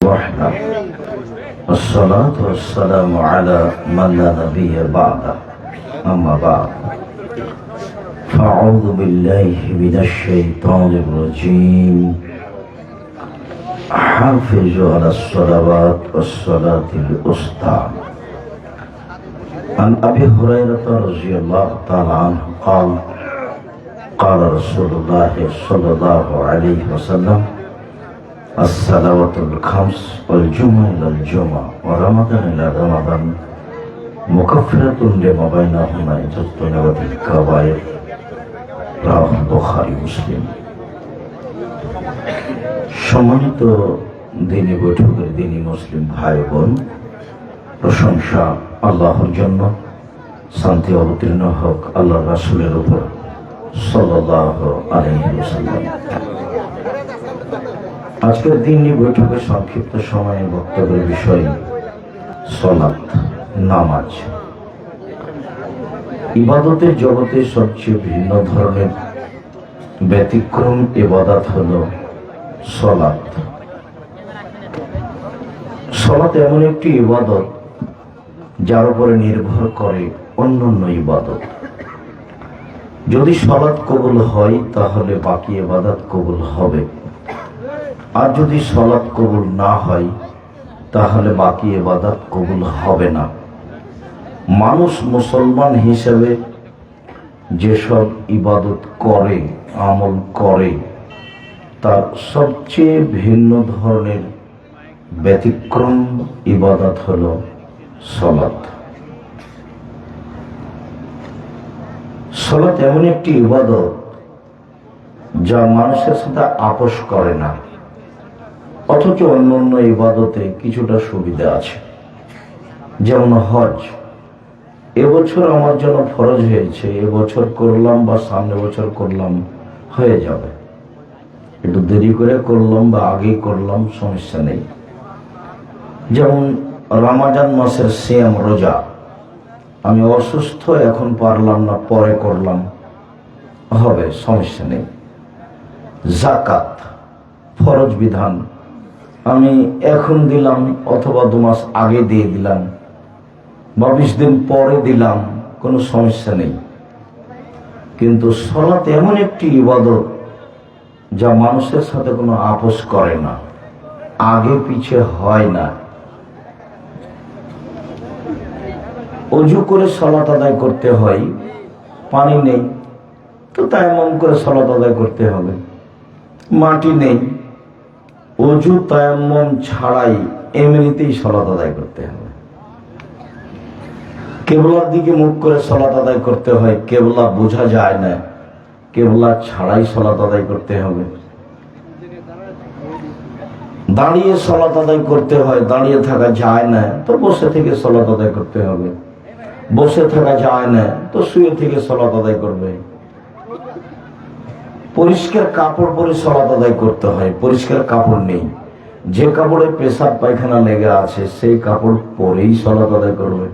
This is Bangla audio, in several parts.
وحده والصلاة والسلام على من لا نبي بعده أما بعد فأعوذ بالله من الشيطان الرجيم حافظوا على الصلوات والصلاة الوسطى عن أبي هريرة رضي الله تعالى عنه قال قال رسول الله صلى الله عليه وسلم الصلوات الخمس والجمعة إلى الجمعة ورمضان إلى رمضان مكفرة لما بينهما إذا اجتنبت الكبائر রাওয়াহ বুখারী মুসলিম। সম্মানিত দ্বীনি বৈঠকের দ্বীনি মুসলিম ভাই বোন, প্রশংসা আল্লাহর জন্য, শান্তি অবতীর্ণ হোক আল্লাহ রাসূলের উপর সাল্লাল্লাহু আলাইহি ওয়াসাল্লাম। আজকের দ্বীনি বৈঠকের সংক্ষিপ্ত সময়ে বক্তব্যের বিষয় সালাত, নামাজ। ইবাদতের জগতে সবচেয়ে ভিন্ন ধরনের ব্যতিক্রম ইবাদত হলো সালাত। সালাত এমন একটি ইবাদত যার উপরে নির্ভর করে অন্যান্য ইবাদত। যদি সালাত কবুল হয় তাহলে বাকি ইবাদত কবুল হবে, আর যদি সালাত কবুল না হয় তাহলে বাকি ইবাদত কবুল হবে না। মানুষ মুসলমান হিসেবে যেসব ইবাদত করে, আমল করে, তার সবচেয়ে ভিন্ন ধরনের ব্যতিক্রম ইবাদত হলো সালাত। সালাত এমন একটি ইবাদত যা মানুষের সাথে আপোষ করে না, অথচ অন্যান্য ইবাদতে কিছুটা সুবিধা আছে। যেমন হজ, এবছর আমার জন্য ফরজ হয়েছে, এবছর করলাম বা সামনে বছর করলাম, হয়ে যাবে। একটু দেরি করে করলাম বা আগেই করলাম, সমস্যা নেই। যেমন রমাজান মাসের সিয়াম, রোজা, আমি অসুস্থ, এখন পারলাম না, পরে করলাম, হবে, সমস্যা নেই। যাকাত ফরজ বিধান, আমি এখন দিলাম অথবা 2 মাস আগে দিয়ে দিলাম বা 20 দিন পরে দিলাম, কোনো সমস্যা নেই। কিন্তু সালাত এমন একটি ইবাদত যা মানুষের সাথে কোনো আপোষ করে না, আগে পিছে হয় না। অজু করে সালাত আদায় করতে হয়, পানি নেই তো তায়াম্মুম করে সালাত আদায় করতে হবে। মাটি নেই, অজু তায়াম্মুম ছাড়াই এমনিতেই সালাত আদায় করতে হবে। কেবলার দিকে মুখ করে সালাত আদায় করতে হয়, কেবলা বোঝা যায় না, কেবলা ছাড়াই সালাত আদায় করতে হবে। দাঁড়িয়ে সালাত আদায় করতে হয়, দাঁড়িয়ে থাকা যায় না তো বসে থেকে সালাত আদায় করতে হবে। বসে থাকা যায় না তো শুয়ে থেকে সালাত আদায় করবে। পরিষ্কার কাপড় পরে সালাত আদায় করতে হয়, পরিষ্কার কাপড় নেই, যে কাপড়ে পেশাব পায়খানা লেগে আছে সেই কাপড় পরেই সালাত আদায় করবে।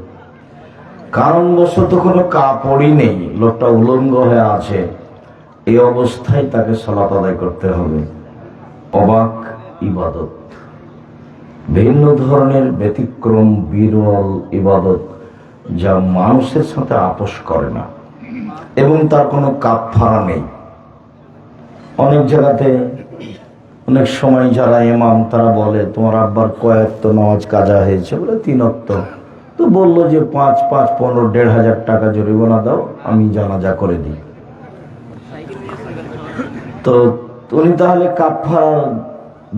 কারণবশত কোনো কাপড়ই নেই, লোকটা উলঙ্গ হয়ে আছে, এই অবস্থায় তাকে সালাত আদায় করতে হবে। অবাক ইবাদত, ভিন্ন ধরনের ব্যতিক্রম বিরল ইবাদত যা মানুষের সাথে আপোষ করে না এবং তার কোনো কাফারা নেই। অনেক জায়গাতে অনেক সময় যারা ইমাম তারা বলে তোমার আব্বার কয়েকটা নামাজ কাজা হয়েছে, বলে 3 ওয়াক্ত, তো বললো যে 5, 5, 15, 1,500 টাকা জরিমানা দাও, আমি জানাজা করে দিই। তো উনি তাহলে কাফারা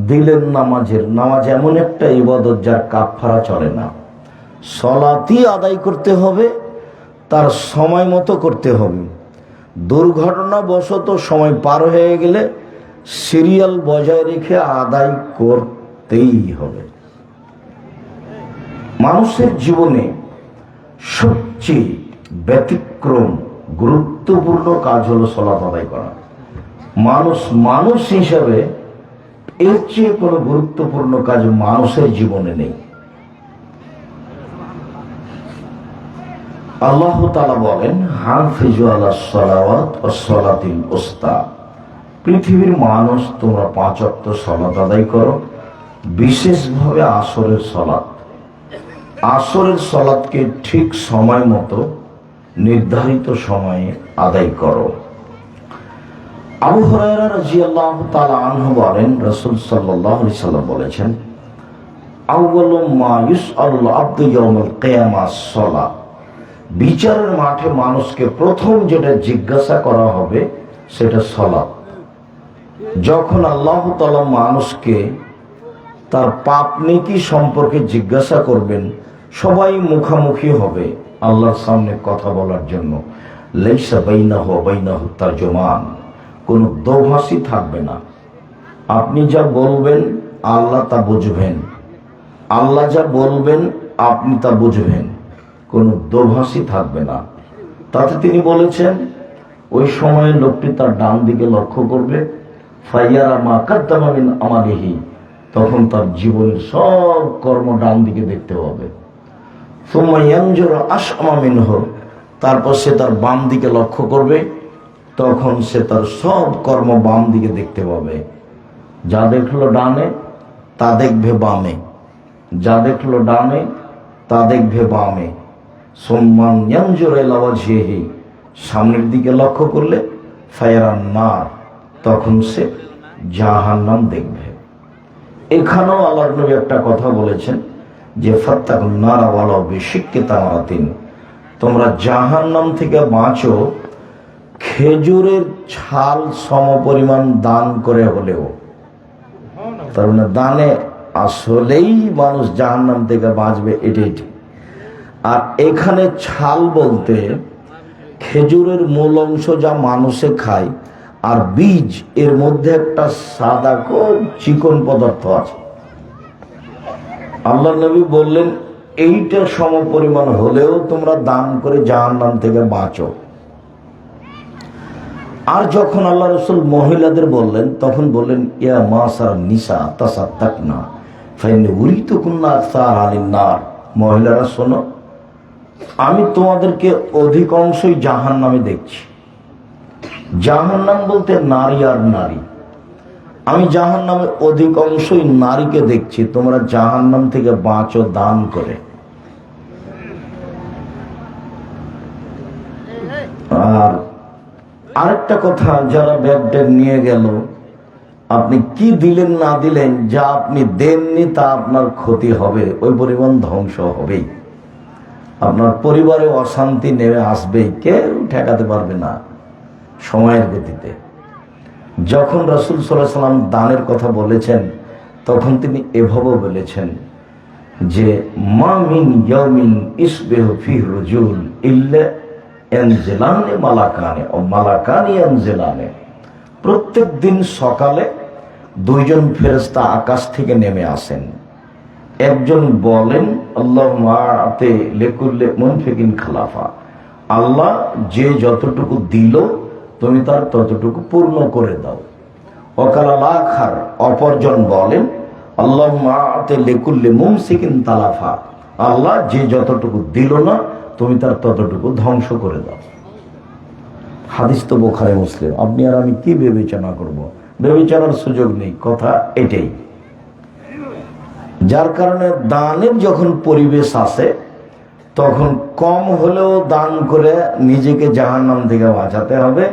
দিলেন নামাজের। নামাজ এমন একটা ইবাদত যার কাফারা চলে না। সালাতই আদায় করতে হবে, তার সময় মতো করতে হবে। দুর্ঘটনাবশত সময় পার হয়ে গেলে সিরিয়াল বজায় রেখে আদায় করতেই হবে। মানুষের জীবনে সবচেয়ে ব্যতিক্রম গুরুত্বপূর্ণ কাজ হলো সালাত আদায় করা। মানুষ হিসাবে এর চেয়ে কোনো গুরুত্বপূর্ণ কাজ মানুষের জীবনে নেই। আল্লাহ তাআলা বলেন, হাফিজু আলাস সালাওয়াত ওয়াস সালাতিল উসতা, পৃথিবীর মানুষ তোমরা 5 ওয়াক্ত সালাত আদায় করো বিশেষভাবে আসরের সলাত। আসরের সলাতকে ঠিক সময় মতো নির্ধারিত সময়ে আদায় করো। আবু হুরায়রা রাদিয়াল্লাহু তাআলা আনহু বলেন, রাসূল সাল্লাল্লাহু আলাইহি সাল্লাম বলেছেন, আউয়ালু মা ইউসআলুল আবদু ইয়াউমাল কিয়ামাহ সালাত। বিচারের মাঠে মানুষকে প্রথম যেটা জিজ্ঞাসা করা হবে সেটা সালাত। যখন আল্লাহ তাআলা মানুষকে তার পাপ নেকি সম্পর্কে জিজ্ঞাসা করবেন, সবাই মুখামুখি হবে আল্লাহর সামনে কথা বলার জন্য। লাইসা বাইনাহু ওয়া বাইনাহু তারজুমান, কোনো দোভাষী থাকবে না। আপনি যা বলবেন আল্লাহ তা বুঝবেন, আল্লাহ যা বলবেন আপনি তা বুঝবেন, কোনো দোভাষী থাকবে না। তাতে তিনি বলেছেন, ওই সময়ে লোকটি তার ডান দিকে লক্ষ্য করবে, ফাইয়ারা মা কাদ্দামা মিন আমালিহি, তখন তার জীবনের সব কর্ম ডান দিকে দেখতে হবে। সুম্মা ইয়ানজুরু আশআমা মিনহু, তারপর সে তার বাম দিকে লক্ষ্য করবে, তখন সে তার সব কর্ম বাম দিকে দেখতে পাবে। যা দেখলো ডানে তা দেখবে বামে, যা দেখলো ডানে তা দেখবে বামে। সুম্মান ইয়ানজুরু ইলা ওয়াজহিহি, সামনের দিকে লক্ষ্য করলে ফায়ারান নার, তখন সে জাহান্নাম দেখবে। এখানেও আল্লাহর নবী একটা কথা বলেছেন যে ফাত্তাকুন নারা ওয়ালাউ বিশিক্কি তামারাতিন, তোমরা জাহান্নাম থেকে বাঁচো খেজুরের ছাল সমপরিমাণ দান করে হলেও। তার মানে দানে আসলেই মানুষ জাহান্নাম থেকে বাঁচবে, এটাই ঠিক। আর এখানে ছাল বলতে খেজুরের মূল অংশ যা মানুষে খায়, আর বীজ, এর মধ্যে একটা সাদা খুব চিকন পদার্থ আছে। আল্লাহ নবী বললেন এইটা সমপরিমাণ হলেও তোমরা দান করে জাহান্নাম থেকে বাঁচো। আর যখন আল্লাহ রাসূল মহিলাদের বললেন, তখন বললেন, ইয়া মাসার নিসা তাসাদ্দাকনা ফাইন্নী উরিতুকুন্না আকসার আলিন নার, মহিলারা শোনো, আমি তোমাদেরকে অধিকাংশই জাহান্নামে দেখছি। জাহান্নাম বলতে নারী আর নারী, আমি জাহান্নামে অধিকাংশই নারীকে দেখছি, তোমরা জাহান্নাম থেকে বাঁচো দান করে। আর আরেকটা কথা, যারা ব্যাগটা নিয়ে গেল, আপনি কি দিলেন না দিলেন, যা আপনি দেননি তা আপনার ক্ষতি হবে, ওই পরিমাণ ধ্বংস হবেই। আপনার পরিবারে অশান্তি নেমে আসবেই, কেউ ঠেকাতে পারবে না সময়ের গতিতে। যখন রাসূল সাল্লাল্লাহু আলাইহি ওয়াসাল্লাম দানের কথা বলেছেন, তখন তিনি এভাবে বলেছেন যে মা মিন ইয়াউমিন ইসবিহু ফিহি রাজুল ইল্লা ইয়ানজিলানি মালাকানি ও মালাকানি ইয়ানজিলানি, প্রত্যেক দিন সকালে দুইজন ফেরেশতা আকাশ থেকে নেমে আসেন। একজন বলেন আল্লাহুম্মা আতি লিকুল্লি মুনফিকিন খালাফা, আল্লাহ যে যতটুকু দিল তুমি তার ততটুকু পূর্ণ করে দাও। ওয়াকাল আখার, অপরজন বলেন আল্লাহুম্মা আতি লিকুল্লি মুমসিকিন তালাফা, আল্লাহ যে যতটুকু দিল না তুমি তার ততটুকু ধ্বংস করে দাও। হাদিস তো বুখারী মুসলিম। আপনি আর আমি কি বিবেচনা করব? বিবেচনার সুযোগ নেই, কথা এটাই। যার কারণে দানের যখন পরিবেশ আসে, তখন কম হলেও দান করে নিজেকে জাহান্নাম থেকে বাঁচাতে হবে,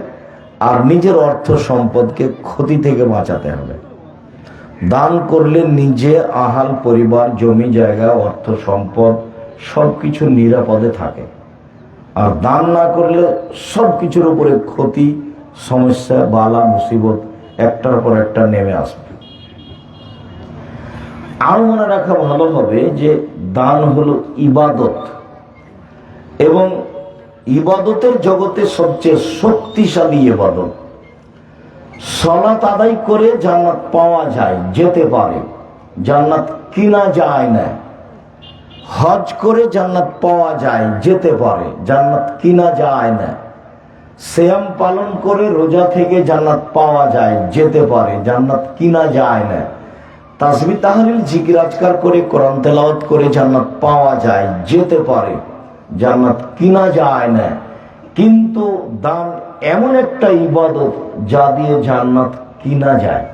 আর নিজের অর্থ সম্পদকে ক্ষতি থেকে বাঁচাতে হবে। দান করলে নিজে, আহাল পরিবার, জমি জায়গা, অর্থ সম্পদ সবকিছু নিরাপদে থাকে। আর দান না করলে সবকিছুর উপরে ক্ষতি, সমস্যা, বালা মুসিবত একটার পর একটা নেমে আসবে। আর মনে রাখা ভালো হবে যে দান হলো ইবাদত, এবং ইবাদতের জগতে সবচেয়ে শক্তিশালী ইবাদত। সালাত আদায় করে জান্নাত পাওয়া যায়, যেতে পারে, জান্নাত কিনা যায় না। হজ করে জান্নাত পাওয়া যায়, যেতে পারে, জান্নাত কিনা যায় না। সিয়াম পালন করে, রোজা থেকে জান্নাত পাওয়া যায়, যেতে পারে, জান্নাত কিনা যায় না। তাসবিহ তাহলিল জিকির আজকার করে, কোরআন তেলাওয়াত করে জান্নাত পাওয়া যায়, যেতে পারে, জান্নাত কিনা যায় না। কিন্তু দান এমন একটা ইবাদত যা দিয়ে জান্নাত কিনা যায়।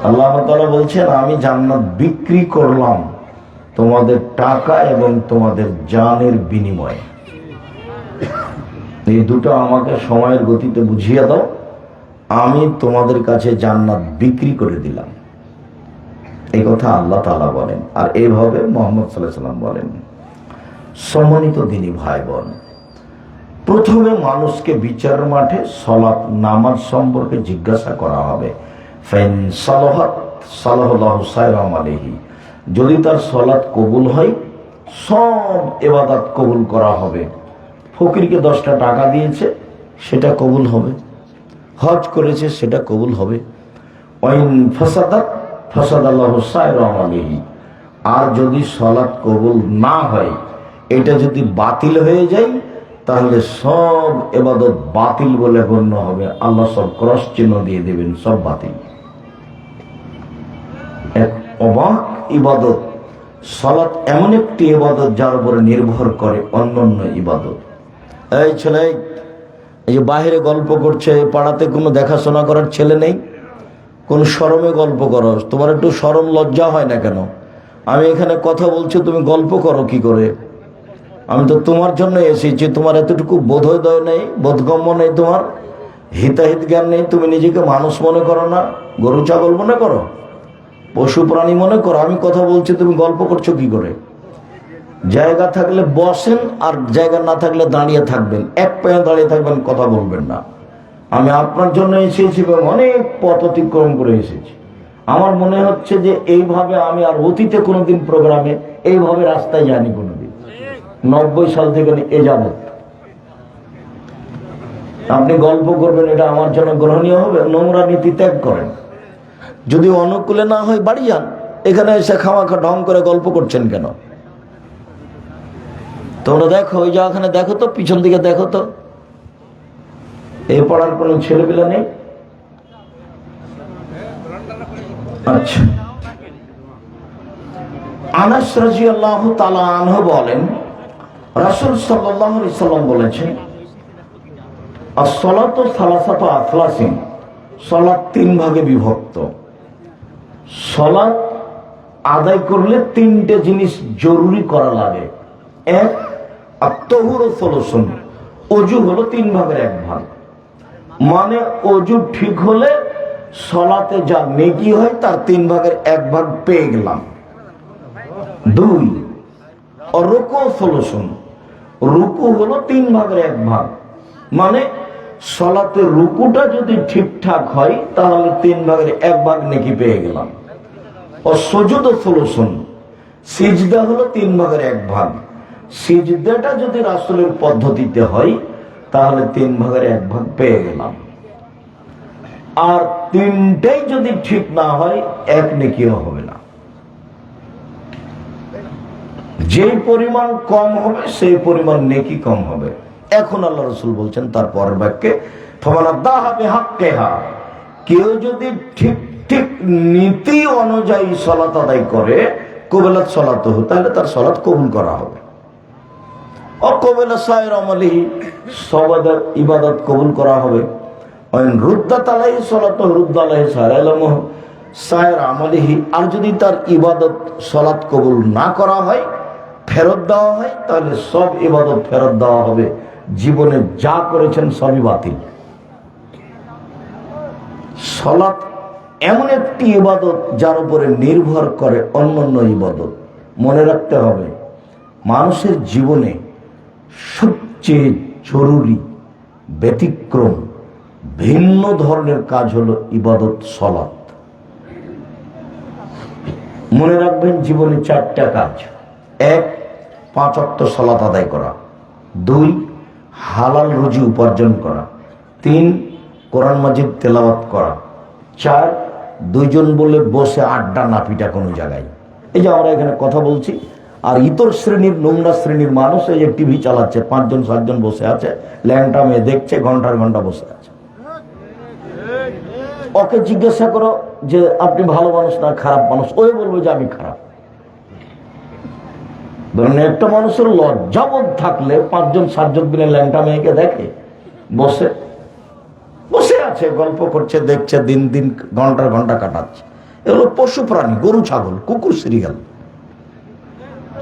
আল্লাহ তাআলা বলছেন, আমি জান্নাত বিক্রি করলাম তোমাদের টাকা এবং তোমাদের জানের বিনিময়ে। এই দুটো আমাকে সময়ের গতিতে বুঝিয়ে দাও, আমি তোমাদের কাছে জান্নাত বিক্রি করে দিলাম। এই কথা আল্লাহ তাআলা বলেন, আর এইভাবে মুহাম্মদ সাল্লাল্লাহু আলাইহি ওয়াসাল্লাম বলেন। সম্মানিত দিনী ভাই বোন, প্রথমে মানুষকে বিচার মাঠে সালাত নামাজ সম্পর্কে জিজ্ঞাসা করা হবে। ফাইন সালাহাত সালাহু সায়রা আলাইহি, যদি তার সালাত কবুল হয় সব ইবাদত কবুল করা হবে। ফকিরকে 10টা টাকা দিয়েছে, সেটা কবুল হবে। হজ করেছে, সেটা কবুল হবে। ওয়াইন ফাসাদাত ফাসাদাল্লাহু সায়রা আলাইহি, আর যদি সালাত কবুল না হয়, এটা যদি বাতিল হয়ে যায়, তাহলে সব ইবাদত বাতিল বলে গণ্য হবে। আল্লাহ সব ক্রস চিহ্ন দিয়ে দেবেন, সব বাতিল। এক অবাক ইবাদত সালাত, এমন একটি ইবাদত যার উপরে নির্ভর করে অন্যান্য ইবাদত। এই ছেলে, এই যে বাহিরে গল্প করছে, পাড়াতে কোনো দেখাশোনা করার ছেলে নেই, কোন শরমে গল্প করো? তোমার একটু শরম লজ্জা হয় না কেন? আমি এখানে কথা বলছি, তুমি গল্প করো কি করে? আমি তো তোমার জন্য এসেছি। তোমার এতটুকু বোধোদয় নেই, বোধগম্য নেই, তোমার হিতাহিত জ্ঞান নেই। তুমি নিজেকে মানুষ মনে করো না, গরু ছাগল মনে করো, পশু প্রাণী মনে করো। আমি কথা বলছি, তুমি গল্প করছো কি করে? জায়গা থাকলে বসেন, আর জায়গা না থাকলে দাঁড়িয়ে থাকবেন। এক পায়ে দাঁড়িয়ে থাকবেন, কথা বলবেন না। আমি আপনার জন্য এসেছি এবং অনেক পথ অতিক্রম করে এসেছি। আমার মনে হচ্ছে যে এইভাবে আমি আর অতীতে কোনোদিন প্রোগ্রামে এইভাবে রাস্তায় যাইনি কোনোদিন। 90 সাল থেকে এ যাবত আপনি গল্প করবেন, এটা আমার জন্য গ্রহণীয় হবে? নোংরা নীতি ত্যাগ করেন। যদি অনুকূলে না হয় বাড়ি যান। এখানে এসে খামাখা ঢং করে গল্প করছেন কেন? তোমরা দেখো, ওই জায়গাখানে দেখো তো, পিছন দিকে দেখো তো, এই পড়ার কোনো ছেলেপিলা নেই। আচ্ছা, আনাস রাদিয়াল্লাহু তাআলা আনহু বলেন, রাসূল সাল্লাল্লাহু আলাইহি সাল্লাম বলেছেন, as-salatu salasatu athlasin, সালাত 3 ভাগে বিভক্ত। সালাত আদায় করলে 3টে জিনিস জরুরি করা লাগে। এক, আত-তাহুরু সালাসুন, ওযু হলো 3 ভাগের 1 ভাগ। মানে ওযু ঠিক হলে সালাতে যা নেকি হয় তার 3 ভাগের 1 ভাগ পেয়ে গেলাম। 2, রুকু সালাসুন, রুকু হলো 3 ভাগের 1 ভাগ। মানে সালাতের রুকুটা যদি ঠিকঠাক হয় তাহলে 3 ভাগের 1 ভাগ নেকি পেয়ে গেলাম। ও সুজুদ সালাসুন, সিজদা হলো 3 ভাগের 1 ভাগ। সিজদাটা যদি রাসূলের পদ্ধতিতে হয় তাহলে 3 ভাগের 1 ভাগ পেয়ে গেলাম। আর 3টাই যদি ঠিক না হয়, 1 নেকিও হবে না। যে পরিমাণ কম হবে সেই পরিমাণ নেকি কম হবে। এখন আল্লাহ রাসূল বলছেন তার পরের বাক্যে, ফামানাদাহা বিহাক্কিহা, কেউ যদি ঠিক ঠিক নীতি অনুযায়ী সালাত আদায় করে, কবুলাত সালাতুহু, তাহলে তার সালাত কবুল করা হবে। অকবুলা সায়রা আলাইহি, সব ইবাদত কবুল করা হবে। ওয়াইন রুদ্দাত আলাইহি সালাতুহু রুদ্দা আলাইহি সায়রা আলাইহি, আর যদি তার ইবাদত সালাত কবুল না করা হয়, ফেরত দেওয়া হয়, তাহলে সব ইবাদত ফেরত দেওয়া হবে। জীবনে যা করেছেন সবই বাতিল। সালাত এমন একটি ইবাদত যার উপরে নির্ভর করে অন্যান্য ইবাদত। মনে রাখতে হবে, মানুষের জীবনে সবচেয়ে জরুরি, ব্যতিক্রম, ভিন্ন ধরনের কাজ হলো ইবাদত, সালাত। মনে রাখবেন, জীবনে 4টা কাজ। 1, 5 ওয়াক্ত সালাত আদায় করা। 2, হালাল রুজি উপার্জন করা। 3, কোরআন মাজিদ তেলাওয়াত করা। 4, 2 জন বলে বসে আড্ডা না পিটা কোনো জায়গায়। এই যে আমরা এখানে কথা বলছি, আর ইতর শ্রেণীর, নোংরা শ্রেণীর মানুষ এই যে টিভি চালাচ্ছে, 5 জন 7 জন বসে আছে, ল্যাংটা মেয়ে দেখছে, ঘন্টার ঘন্টা বসে আছে। ওকে জিজ্ঞাসা করো যে আপনি ভালো মানুষ না খারাপ মানুষ, ওই বলবো যে আমি খারাপ। ধরেন একটা মানুষের লজ্জাবোধ থাকলে 5 জন 7 জন মিলে ল্যাংটা মেয়েকে দেখে বসে বসে আছে, আছে, গল্প করছে, দেখছে, দিন দিন ঘন্টার ঘন্টা কাটাচ্ছে। এগুলো পশু প্রাণী, গরু ছাগল, কুকুর শ্রীগাল।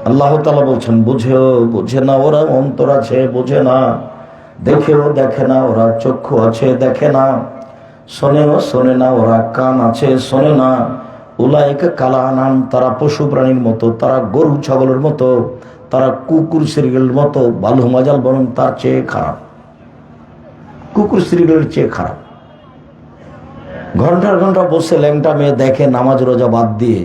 আল্লাহ তাআলা বলছেন বোঝে না ওরা, অন্তর আছে বোঝে না, দেখেও দেখে না ওরা, চক্ষু আছে দেখে না, শোনেও শোনে না ওরা, কান আছে শোনে না। উলাইকা কাল আনাম, তারা পশু প্রাণীর মতো, তারা গরু ছাগলের মতো, তারা কুকুর শ্রীগালের মতো। বালু মাজাল, বরং তার চেয়ে খারাপ, কুকুর শ্রীগালের চেয়ে খারাপ। ঘন্টার ঘন্টা বসে ল্যাংটা মেয়ে দেখে, নামাজ রোজা বাদ দিয়ে,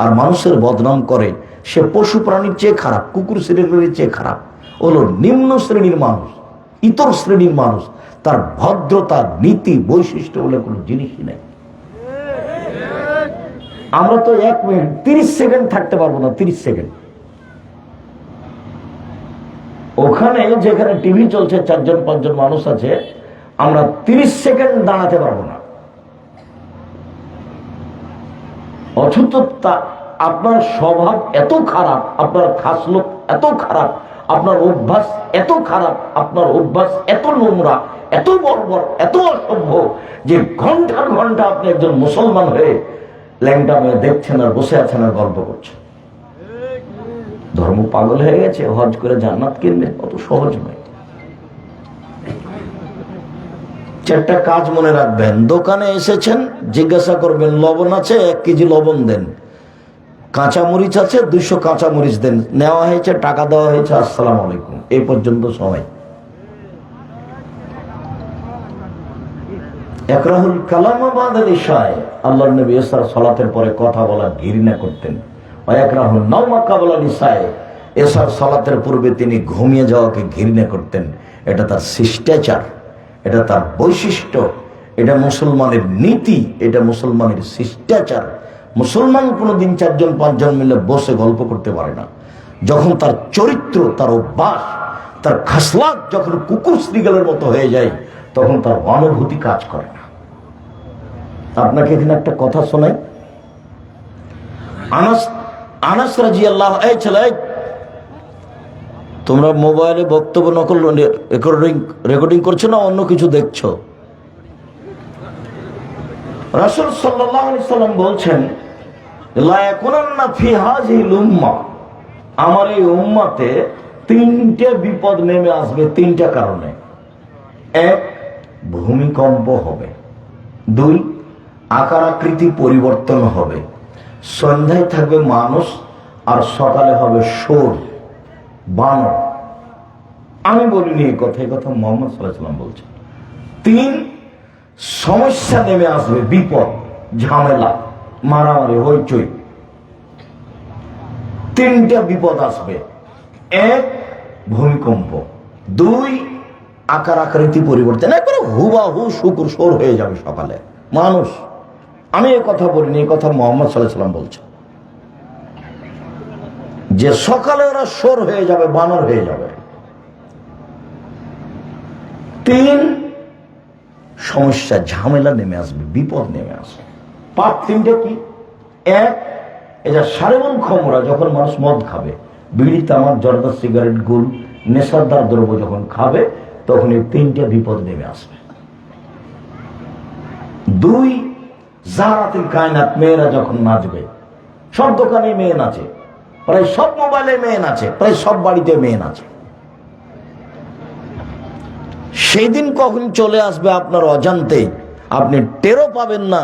আর মানুষের বদনাম করে, সে পশু প্রাণীর চেয়ে খারাপ, কুকুর শ্রেণীর চেয়ে খারাপ। হলো নিম্ন শ্রেণীর মানুষ, ইতর শ্রেণীর মানুষ। তার ভদ্রতা, নীতি, বৈশিষ্ট্য বলে কোনো জিনিসই নেই। আমরা তো 1 মিনিট 30 সেকেন্ড থাকতে পারবো না, 30 সেকেন্ড। ওখানে যেখানে টিভি চলছে, 4জন 5জন মানুষ আছে, আমরা 30 সেকেন্ড দাঁড়াতে পারবো না। অথচ আপনার স্বভাব এত খারাপ, আপনার খাসলুক এত খারাপ, আপনার অভ্যাস এত খারাপ, আপনার অভ্যাস এত নোংরা, এত বর্বর, এত অসভ্য, যে ঘন্টার ঘন্টা আপনি একজন মুসলমান হয়ে ল্যাংটা মেয়ে দেখছেন আর বসে আছেন আর গল্প করছেন। ধর্ম পাগল হয়ে গেছে, হজ করে জান্নাত কিনবে, অত সহজ নয়। 4টা কাজ মনে রাখবেন। দোকানে এসেছেন, জিজ্ঞাসা করবেন লবণ আছে, 1 কেজি লবণ দেন। কাঁচামরিচ আছে, 200 কাঁচামরিচ দেন। নেওয়া হয়েছে, টাকা দেওয়া হয়েছে, আসসালামু আলাইকুম, এই পর্যন্ত সময়। একরাহুল কালাম বাদাল ইশায়, আল্লাহর নবী ইসা সালাতের পরে কথা বলা ঘৃণা করতেন। একরাহুল নাওমা কাবলা ইশায়, ইসার সালাতের পূর্বে তিনি ঘুমিয়ে যাওয়াকে ঘৃণা করতেন। এটা তার শিষ্টাচার, এটা তার বৈশিষ্ট্য, এটা মুসলমানের নীতি, এটা মুসলমানের শিষ্টাচার। মুসলমান কোনোদিন 4জন 5জন মিলে বসে গল্প করতে পারে না। যখন তার চরিত্র, তার অভ্যাস, তার খাসলাত যখন কুকুর শ্রীগালের মতো হয়ে যায়, তখন তার অনুভূতি কাজ করে না। আপনাকে এখানে একটা কথা শোনাই। আনাস রাদিয়াল্লাহু, এই ছেলে, তোমরা মোবাইলে বক্তব্য নকল রেকর্ডিং করছো না অন্য কিছু দেখছো? রাসূল সাল্লাল্লাহু আলাইহি সাল্লাম বলছেন, লা ইয়াকুনান্না ফি হাযিহিল উম্মাহ, আমার এই উম্মতে 3টে বিপদ নেমে আসবে 3টা কারণে। 1, ভূমিকম্প হবে। 2, আকার আকৃতি পরিবর্তন হবে। সন্ধ্যায় থাকবে মানুষ আর সকালে হবে শোর, বানর। আমি বলিনি এই কথা, এই কথা মুহাম্মদ সাল্লাল্লাহু আলাইহি ওয়াসাল্লাম বলছেন। 3, সমস্যা নেমে আসবে, বিপদ, ঝামেলা, মারামারি, হইচই। 3টা বিপদ আসবে। 1, ভূমিকম্প। 2, আকার আকৃতি পরিবর্তন, একবারে হুবাহু শুকুর শোর হয়ে যাবে সকালে মানুষ। আমি এই কথা বলিনি, এই কথা মুহাম্মদ সাল্লাল্লাহু আলাইহি ওয়াসাল্লাম বলছেন, যে সকালে ওরা শোর হয়ে যাবে, বানর হয়ে যাবে। 3, সমস্যা, ঝামেলা নেমে আসবে, বিপদ নেমে আসবে। পাপ 3টে কি? 1, এটা সারেবুল খমরা, যখন মানুষ মদ খাবে, বিড়ি, তামাক, জর্দা, সিগারেট, গুল, নেশাদার দ্রব্য যখন খাবে, তখন এই 3টে বিপদ নেমে আসবে। 2, জারাতুল কায়নাত, মেয়েরা যখন নাচবে, সব দোকানে মেয়ে নাচে, প্রায় সব মোবাইলে মেয়ে নাচে, প্রায় সব বাড়িতে মেয়ে নাচে। সেই দিন কখন চলে আসবে আপনার অজান্তেই, আপনি টেরও পাবেন না,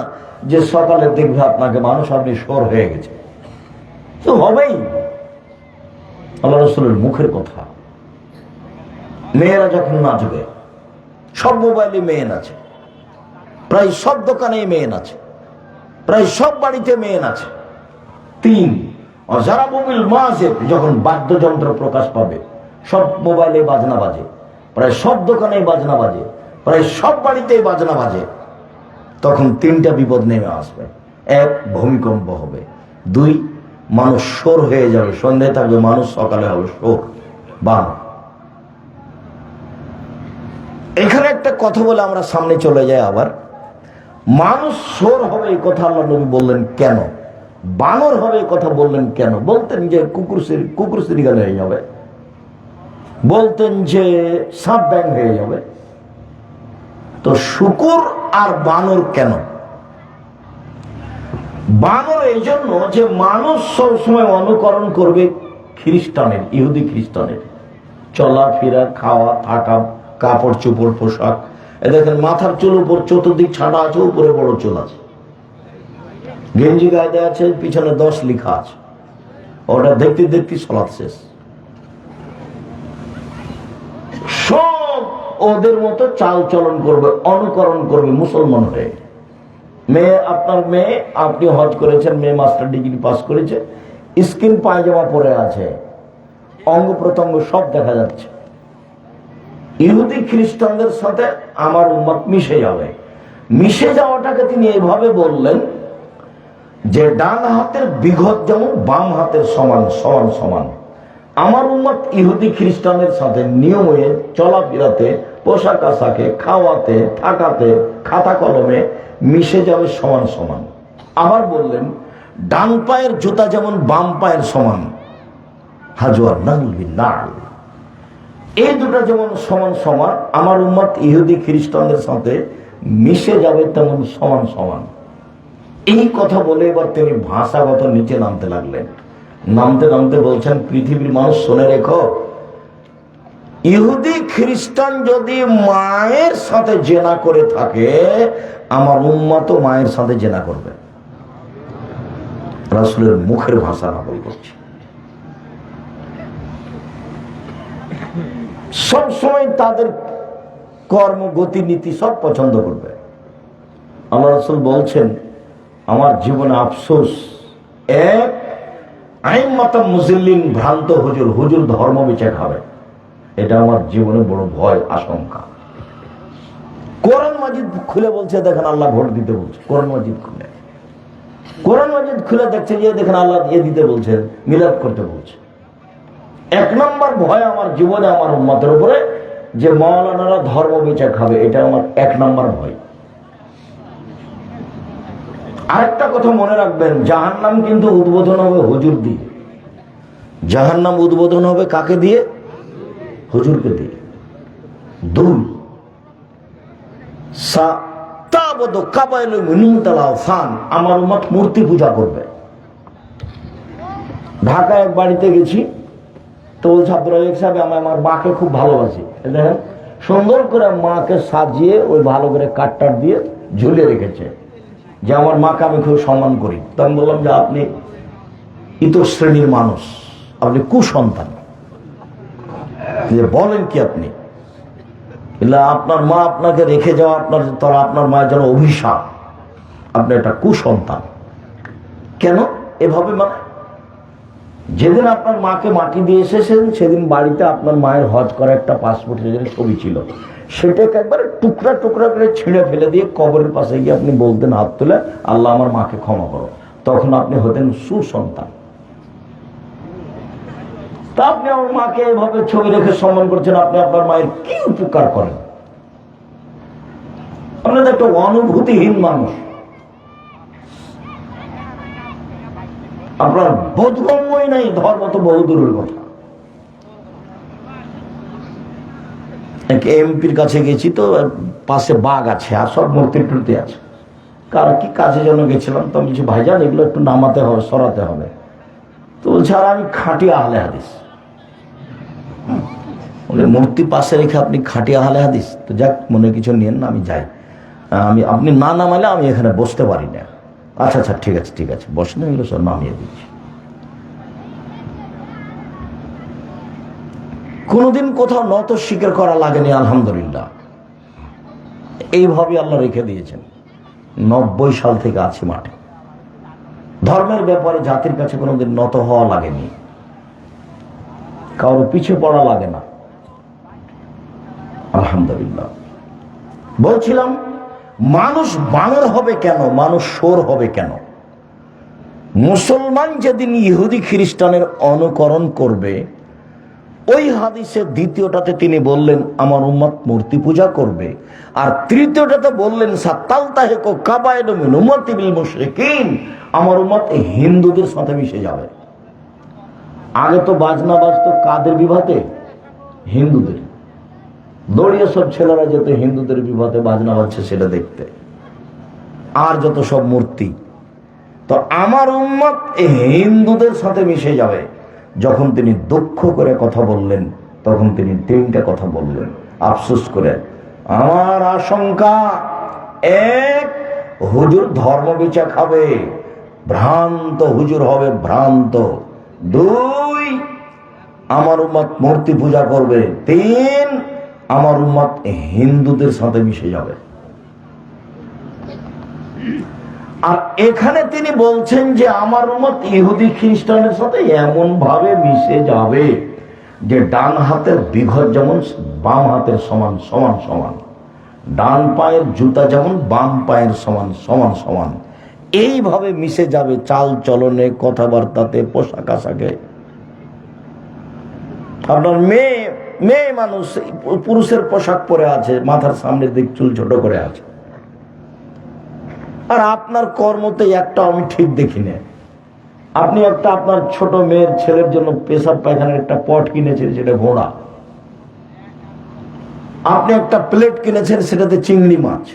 যে সকালে দেখবে আপনাকে মানুষ, আপনি শোর হয়ে গেছে। তো হবেই, আল্লাহ রাসূলের মুখের কথা। মেয়েরা যখন নাচবে, সব মোবাইলে মেয়ে নাচে, প্রায় সব দোকানেই মেয়ে নাচে, প্রায় সব বাড়িতে মেয়ে নাচে। 3, অজারাবুল মাযিদ, যখন বাদ্যযন্ত্র প্রকাশ পাবে, সব মোবাইলে বাজনা বাজে, প্রায় সব দোকানেই বাজনা বাজে, প্রায় সব বাড়িতেই বাজনা বাজে, তখন 3টা বিপদ নেমে আসবে। 1, ভূমিকম্প হবে। 2, মানুষ শোর হয়ে যাবে, সন্ধ্যায় থাকবে মানুষ, সকালে হবে শোর, বানর। এখানে একটা কথা বলে আমরা সামনে চলে যাই। আবার মানুষ শোর হবে এই কথা আল্লাহ নবী বললেন কেন? বানর হবে এই কথা বললেন কেন? বলতেন যে কুকুর শ্রীগাল হয়ে যাবে, বলতেন যে সাপ ব্যাং হয়ে যাবে। তো শুকুর আর বানর কেন? বানর এই জন্য যে মানুষ সবসময় অনুকরণ করবে খ্রিস্টানের, ইহুদি খ্রিস্টানের চলাফেরা, খাওয়া, থাকা, কাপড় চোপড়, পোশাক। এ দেখেন মাথার চুল উপর চতুর্দিক ছাড়া আছে, উপরে বড় চুল আছে, গেঞ্জি গায়ে দেওয়া আছে, পিছনে 10 লেখা আছে। ওটা দেখতে দেখতে সলাৎ শেষ। সব ওদের মতো চাল চলন করবে, অনুকরণ করবে মুসলমান হয়ে। মেয়ে, আপনার মেয়ে, আপনি হজ করেছেন, মেয়ে মাস্টার ডিগ্রি পাস করেছে, স্কিন পায়জামা পরে আছে, অঙ্গ প্রত্যঙ্গ সব দেখা যাচ্ছে। ইহুদি খ্রিস্টানদের সাথে আমার উম্মত মিশে যাবে। মিশে যাওয়াটাকে তিনি এইভাবে বললেন যে ডান হাতের বিঘত যেমন বাম হাতের সমান সমান সমান। আমার উম্মত ইহুদি খ্রিস্টানের সাথে নিয়মে, চলাফেরাতে, পোশাক আশাকে, খাওয়াতে, থাকাতে, খাতা কলমে মিশে যাবে সমান সমান। আবার বললেন ডান পায়ের জুতা যেমন বাম পায়ের সমান, হাজুয়ার নাল বিনাল, এই দুটো যেমন সমান সমান, আমার উম্মত ইহুদি খ্রিস্টানদের সাথে মিশে যাবে তেমন সমান সমান। এই কথা বলে এবার তিনি ভাষাগত নিচে নামতে লাগলেন। নামতে নামতে বলছেন, পৃথিবীর মানুষ শুনে রেখো, ইহুদি খ্রিস্টান যদি মায়ের সাথে জেনা করে থাকে, আমার উম্মত মায়ের সাথে জেনা করবে। রাসূলের মুখের ভাষা নকল করছে। সব সময় তাদের কর্ম, গতি, নীতি সব পছন্দ করবে। আল্লাহ রাসূল বলছেন, আমার জীবনে আফসোস, এক আইম্মাতাম মুজিল্লিন, ভ্রান্ত হুজুর, হুজুর ধর্ম বেঁচে খাবে। এটা আমার জীবনে বড় ভয়, আশঙ্কা। কোরআন মাজিদ খুলে বলছে, দেখেন আল্লাহ ভোট দিতে বলছে। কোরআন মাজিদ খুলে দেখছে যে দেখেন আল্লাহ দিতে বলছে, মিলাদ করতে বলছে। 1 নম্বর ভয় আমার জীবনে, আমার উম্মতের উপরে, যে মাওলানারা ধর্ম বেঁচে খাবে। এটা আমার 1 নম্বর ভয়। আরেকটা কথা মনে রাখবেন, জাহান্নাম কিন্তু উদ্বোধন হবে হুজুর দিয়ে। জাহান্নাম উদ্বোধন হবে কাকে দিয়ে? হুজুরকে দিয়ে। 2, আমার উম্মত মূর্তি পূজা করবে। ঢাকায় এক বাড়িতে গেছি, তো বলছে আব্দুল রাজাক সাহেব, আমি আমার মাকে খুব ভালোবাসি। দেখেন সুন্দর করে মাকে সাজিয়ে ওই ভালো করে কাটটার দিয়ে ঝুলিয়ে রেখেছে, যে আমার মাকে আমি খুব সম্মান করি। তো আমি বললাম যে আপনি ইতর শ্রেণীর মানুষ, আপনি কুসন্তান। বলেন কি আপনি? আপনার মা আপনাকে রেখে যাওয়া, আপনার মায়ের যেন অভিশাপ, আপনি একটা কুসন্তান। কেন এভাবে? মানে যেদিন আপনার মাকে মাটি দিয়ে এসেছেন, সেদিন বাড়িতে আপনার মায়ের হজ করা একটা পাসপোর্ট ছবি ছিল, সেটাকে একবারে টুকরা টুকরা করে ছিঁড়ে ফেলে দিয়ে কবরের পাশে গিয়ে আপনি বলতেন হাত তুলে, আল্লাহ আমার মাকে ক্ষমা করো। তখন আপনি হতেন সুসন্তান। তা আপনি আমার মাকে এভাবে ছবি রেখে সম্মান করছেন, আপনি আপনার মায়ের কি উপকার করেন? আপনাদের একটা অনুভূতিহীন মানুষ। আপনার বোধগম্যই নাই, ধর্ম তো বহুদূরের কথা। এক এমপির কাছে গেছি, তো পাশে বাঘ আছে আর সব মূর্তি টুর্তি আছে। কার কি কাজে যেন গেছিলাম, তো কিছু ভাইজান এগুলো একটু নামাতে হবে, সরাতে হবে। তো বলছে আর আমি খাঁটি আহলে হাদিস। মূর্তি পাশে রেখে আপনি খাঁটি আহলে হাদিস? তো যাক, মনে কিছু নিয়েন না, আমি যাই। আপনি না নামালে আমি এখানে বসতে পারি না। আচ্ছা আচ্ছা, ঠিক আছে ঠিক আছে, বসেন, এগুলো সব নামিয়ে দিচ্ছি। কোনোদিন কোথাও নত স্বীকার করা লাগেনি, আলহামদুলিল্লাহ। এইভাবে আল্লাহ রেখে দিয়েছেন। 90 সাল থেকে আছি মাঠে। ধর্মের ব্যাপারে জাতির কাছে কোনোদিন নত হওয়া লাগেনি, কারো পিছিয়ে পড়া লাগে না, আলহামদুলিল্লাহ। বলছিলাম, মানুষ বানর হবে কেন? মানুষ শোর হবে কেন? মুসলমান যেদিন ইহুদি খ্রিস্টানের অনুকরণ করবে, ওই হাদিসের দ্বিতীয়টাতে তিনি বললেন আমার উম্মত মূর্তি পূজা করবে, আর তৃতীয়টাতে বললেন সাত্তালতাহিকু কাবায়রু মিন উম্মতি বিল মুশরিকিন, আমার উম্মত হিন্দুদের সাথে মিশে যাবে। আগে তো বাজনা বাজতো কাদের বিবাহে? হিন্দুদের। দৌড়িয়ে সব ছেলেরা যেত হিন্দুদের বিবাহে বাজনা বাজছে সেটা দেখতে। আর যত সব মূর্তি। তো আমার উম্মত হিন্দুদের সাথে মিশে যাবে। যখন তিনি দুঃখ করে কথা বললেন, তখন তিনি তিনটা কথা বললেন আফসোস করে। আমার আশঙ্কা, এক, হুজুর ধর্ম বিচার খাবে, ভ্রান্ত হুজুর হবে, ভ্রান্ত। দুই, আমার উম্মত মূর্তি পূজা করবে। তিন, আমার উম্মত হিন্দুদের সাথে মিশে যাবে। আর এখানে তিনি বলছেন যে আমার উম্মত ইহুদি খ্রিস্টানের সাথে এমন ভাবে মিশে যাবে যে ডান হাতের বিঘত যেমন বাম হাতের সমান সমান সমান, ডান পায়ের জুতা যেমন বাম পায়ের সমান সমান সমান, এইভাবে মিশে যাবে চাল চলনে, কথাবার্তাতে, পোশাক আশাকে। আপনার মেয়ে মানুষ পুরুষের পোশাক পরে আছে, মাথার সামনের দিক চুল ছোট করে আছে, আর আপনার কর্মতে একটা আমি ঠিক দেখি না। আপনি একটা আপনার ছোট মেয়ের ছেলের জন্য পেশাব পায়খানার একটা পট কিনেছেন, সেটা ঘোড়া। আপনি একটা প্লেট কিনেছেন, সেটাতে চিংড়ি মাছ।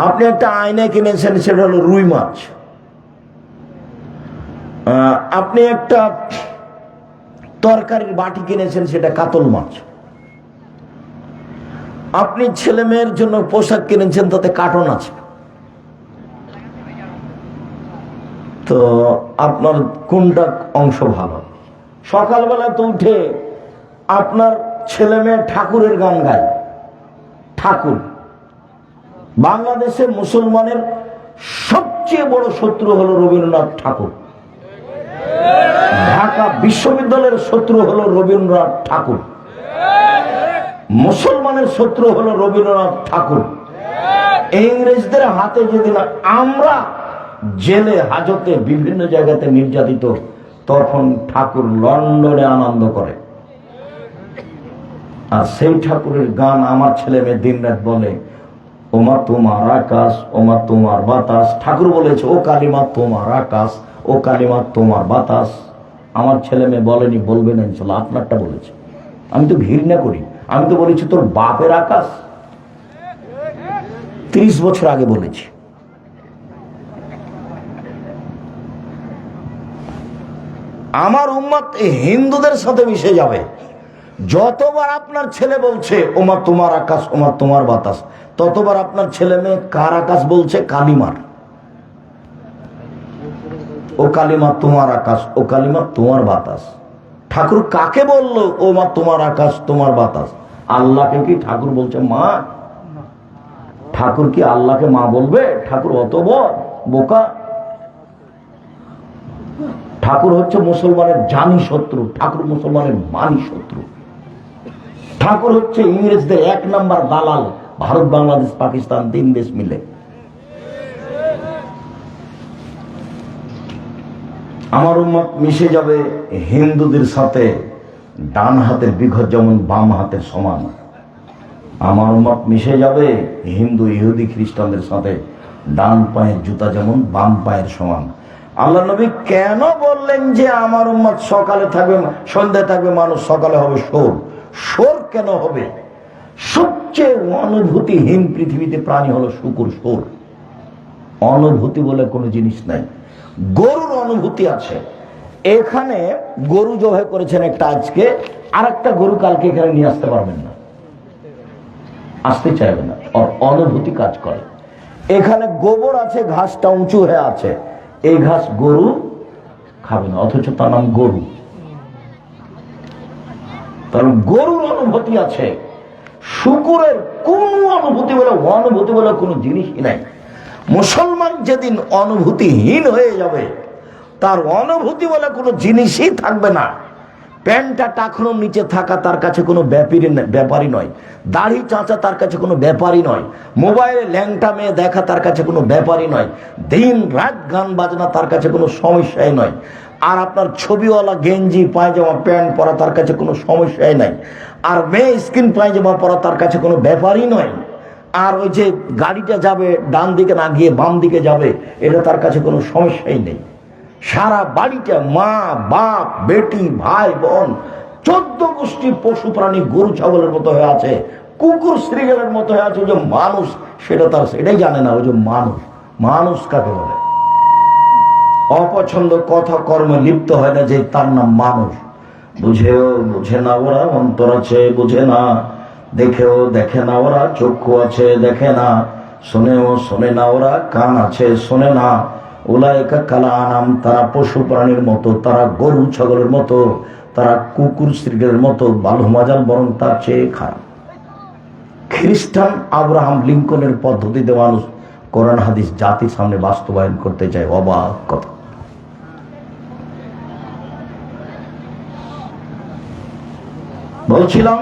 আপনি একটা আয়না কিনেছেন, সেটা হলো রুই মাছ। আপনি একটা তরকারির বাটি কিনেছেন, সেটা কাতল মাছ। আপনি ছেলে মেয়ের জন্য পোশাক কিনেছেন, তাতে কার্টন আছে। তো আপনার কোনটা অংশ ভালো? সকালবেলা তো উঠে আপনার ছেলে মেয়ে ঠাকুরের গান গায়। ঠাকুর, বাংলাদেশের মুসলমানের সবচেয়ে বড় শত্রু হলো রবীন্দ্রনাথ ঠাকুর। ঢাকা বিশ্ববিদ্যালয়ের শত্রু হলো রবীন্দ্রনাথ ঠাকুর। মুসলমানের শত্রু হলো রবীন্দ্রনাথ ঠাকুর। ইংরেজদের হাতে যেদিন আমরা জেলে হাজতে বিভিন্ন জায়গাতে নির্যাতিত, তখন ঠাকুর লন্ডনে আনন্দ করে। আর সেই ঠাকুরের গান আমার ছেলে মেয়ে দিন রাত বলে, ওমা তোমার আকাশ, ওমা তোমার বাতাস। ঠাকুর বলেছে, ও কালিমা তোমার আকাশ, ও কালিমা তোমার বাতাস। আমার ছেলে মেয়ে বলেনি, বলবে না ইনশাল্লাহ, আপনারটা বলেছে। আমি তো ঘৃণা করি, আমি তো বলেছি তোর বাপের আকাশ। 30 বছর আগে বলেছি। আমার উম্মত হিন্দুদের সাথে মিশে যাবে। যতবার আপনার ছেলে বলছে ওমা তোমার আকাশ, ওমা তোমার বাতাস, ততবার আপনার ছেলে মেয়ে কার আকাশ বলছে? কালিমার। ও কালিমা তোমার আকাশ, ও কালিমা তোমার বাতাস। ঠাকুর কাকে বললো ওমা তোমার আকাশ তোমার বাতাস? আল্লাহকে কি ঠাকুর বলছে মা? ঠাকুর কি আল্লাহকে মা বলবে? ঠাকুর অত বড় বোকা। ঠাকুর হচ্ছে মুসলমানের জানি শত্রু, ঠাকুর মুসলমানের মানি শত্রু। ঠাকুর হচ্ছে ইংরেজদের 1 নাম্বার দালাল, ভারত, বাংলাদেশ, পাকিস্তান 3 দেশ মিলে। আমার উম্মত মিশে যাবে হিন্দুদের সাথে, ডান হাতের বিঘত যেমন বাম হাতের সমান। আমার উম্মত মিশে যাবে হিন্দু ইহুদি খ্রিস্টানদের সাথে, ডান পায়ের জুতা যেমন বাম পায়ের সমান। আল্লাহ নবী কেন বললেন যে আমার উম্মত সকালে থাকবে, সন্ধ্যায় থাকবে মানুষ, সকালে হবে সোর? সোর কেন হবে? সবচেয়ে অনুভূতিহীন পৃথিবীতে প্রাণী হলো শুকুর, সোর। অনুভূতি বলে কোনো জিনিস নাই। গরুর অনুভূতি আছে। এখানে গরু জবাই করেছেন একটা আজকে, আর একটা গরু কালকে এখানে নিয়ে আসতে পারবেন না, আসতে চাইবে না, আর অনুভূতি কাজ করে। এখানে গোবর আছে, ঘাসটা উঁচু হয়ে আছে, এই ঘাস গরু খাবে না, অথচ তার নাম গরু। তার গরুর অনুভূতি আছে। শুকুরের কোন অনুভূতি বলে কোনো জিনিসই নাই। মুসলমান যেদিন অনুভূতিহীন হয়ে যাবে, তার অনুভূতি বলে কোনো জিনিসই থাকবে না। প্যান্টটা টাকনোর নিচে থাকা তার কাছে কোনো ব্যাপারই নয়, দাড়ি চাঁচা তার কাছে কোনো ব্যাপারই নয়, মোবাইলে ল্যাংটা মেয়ে দেখা তার কাছে কোনো ব্যাপারই নয়, দিন রাত গান বাজনা তার কাছে কোনো সমস্যাই নয়। আর আপনার ছবিওয়ালা গেঞ্জি পায়জামা প্যান্ট পরা তার কাছে কোনো সমস্যাই নাই। আর মেয়ে স্কিন পায়জামা পরা তার কাছে কোনো ব্যাপারই নয়। আর ওই যে গাড়িটা যাবে ডান দিকে না গিয়ে বাম দিকে যাবে, এটা তার কাছে কোনো সমস্যাই নেই। সারা বাড়িটা মা বাপ বেটি ভাই বোন 14 গোষ্ঠী পশু প্রাণী গরু ছাগলের মতো হয়ে আছে, কুকুর শ্রীগেলের মতো হয়ে আছে। যে মানুষ সেটা তার সেটাই জানে না। ওই যে মানুষ, মানুষ কাকে বলে? অপছন্দ কথা কর্মে লিপ্ত হয় না যে তার নাম মানুষ। বুঝেও বুঝে না ওরা, অন্তর আছে বুঝে না, দেখেও দেখে না ওরা, চক্ষু আছে দেখে না, শোনেও শোনে না ওরা, কান আছে শোনে না। উলাইকা কাল আনাম, তারা পশু প্রাণীর মতো, তারা গরু ছাগলের মতো, তারা কুকুর শ্রীগেলের মতো, বালু মাজাল বরং তার চেয়ে খারাপ। খ্রিস্টান আব্রাহাম লিঙ্কনের পদ্ধতিতে মানুষ কোরআন হাদিস জাতির সামনে বাস্তবায়ন করতে চায়। অবাক কথা। বলছিলাম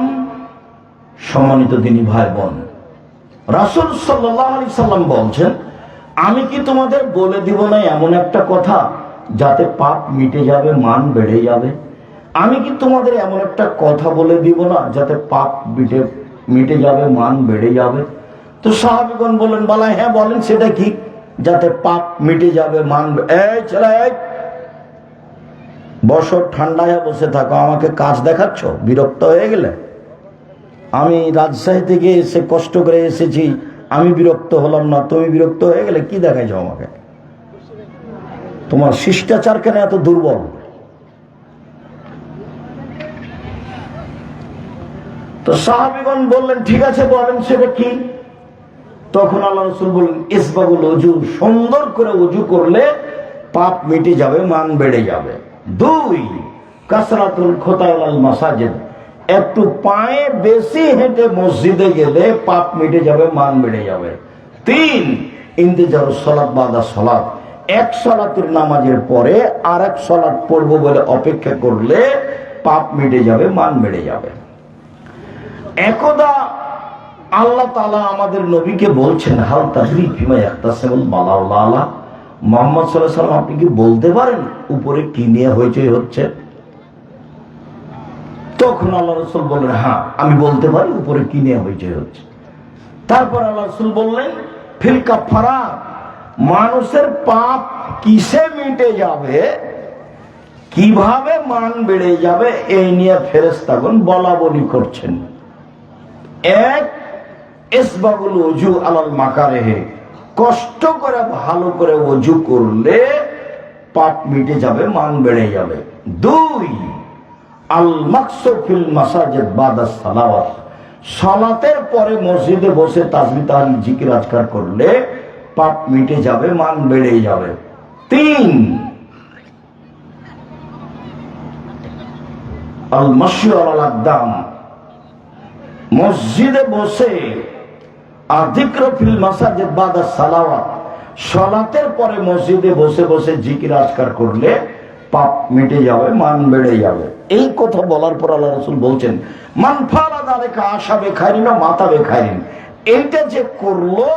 সম্মানিত দিনী ভাই বোন, রাসূল সাল্লাল্লাহু আলাইহি সাল্লাম বলছেন, আমি কি তোমাদের বলে দিব না এমন একটা কথা যাতে পাপ মিটে যাবে, মান বেড়ে যাবে? আমি কি তোমাদের এমন একটা কথা বলে দিব না যাতে পাপ মিটে যাবে, মান বেড়ে যাবে? তো সাহাবীগণ বলেন, বলা হ্যাঁ বলেন, সেটা কি যাতে পাপ মিটে যাবে, মান? এই ছেলে, বছর ঠান্ডায় বসে থাকো, আমাকে কাজ দেখাচ্ছ? বিরক্ত হয়ে গেলে? আমি রাজশাহী থেকে এসে কষ্ট করে এসেছি, আমি বিরক্ত হলাম না, তুমি বিরক্ত হয়ে গেলে? কি দেখাইছো আমাকে? তোমার শিষ্টাচার কেন এত দুর্বল? তো সাহাবীগণ বললেন, ঠিক আছে বলেন সেটা কি? তখন আল্লাহ রাসূল বললেন, ইসবাগুল ওযু, সুন্দর করে ওযু করলে পাপ মিটে যাবে, মান বেড়ে যাবে। 2, কাসরাতুল খুতাওয়াল মাসাজিদ, একটু পায়ে বেশি হেঁটে মসজিদে গেলে পাপ মিটে যাবে, মান বেড়ে যাবে। 3, ইন্তেজারুস সালাত বাদা সালাত, এক সালাতের নামাজের পরে আর এক সালাত পড়বো বলে অপেক্ষা করলে পাপ মিটে যাবে, মান বেড়ে যাবে। একদা আল্লাহ তাআলা আমাদের নবীকে বলছেন, হাল তাদরি ফিমা ইয়াহতাসিমুল বালাউল আলা, মুহাম্মদ সাল্লাল্লাহু আলাইহি ওয়াসাল্লাম আপনি কি বলতে পারেন উপরে কি নিয়ে হইচই হচ্ছে? তখন আল্লাহ রাসূল বললেন, হ্যাঁ আমি বলতে পারি উপরে কি নিয়ে হইচই হচ্ছে। তারপর আল্লাহ রাসূল বললেন, ফিল কাফারাত, মানুষের পাপ কিসে মিটে যাবে, কিভাবে মান বেড়ে যাবে, এই নিয়ে ফেরেশতাগণ বলা বলি করছেন। 1, ইসবাগুল ওযু আলাল মাকারিহি, কষ্ট করে ভালো করে ওযু করলে পাপ মিটে যাবে, মান বেড়ে যাবে। 2, আল মাকসু ফিল মাসাজিদ বাদা সালাওয়াত, সালাতের পরে মসজিদে বসে তাসবিহ তাহলিল জিকির আজকার করলে পাপ মিটে যাবে, মান বেড়ে যাবে। 3, আল মাশয়ু আলাল আকদাম, মসজিদে বসে যিকর ফিল মাসাজিদ বাদা সালাওয়াত, সালাতের পরে মসজিদে বসে বসে জিকির আজকার করলে পাপ মিটে যাবে, মান বেড়ে যাবে। এই কথা বলার পর আল্লাহ রাসূল বলছেন, মান ফালা যালিকা আশাবে খাইরিন মাতাবে খাইরিন, এইটা যে করলো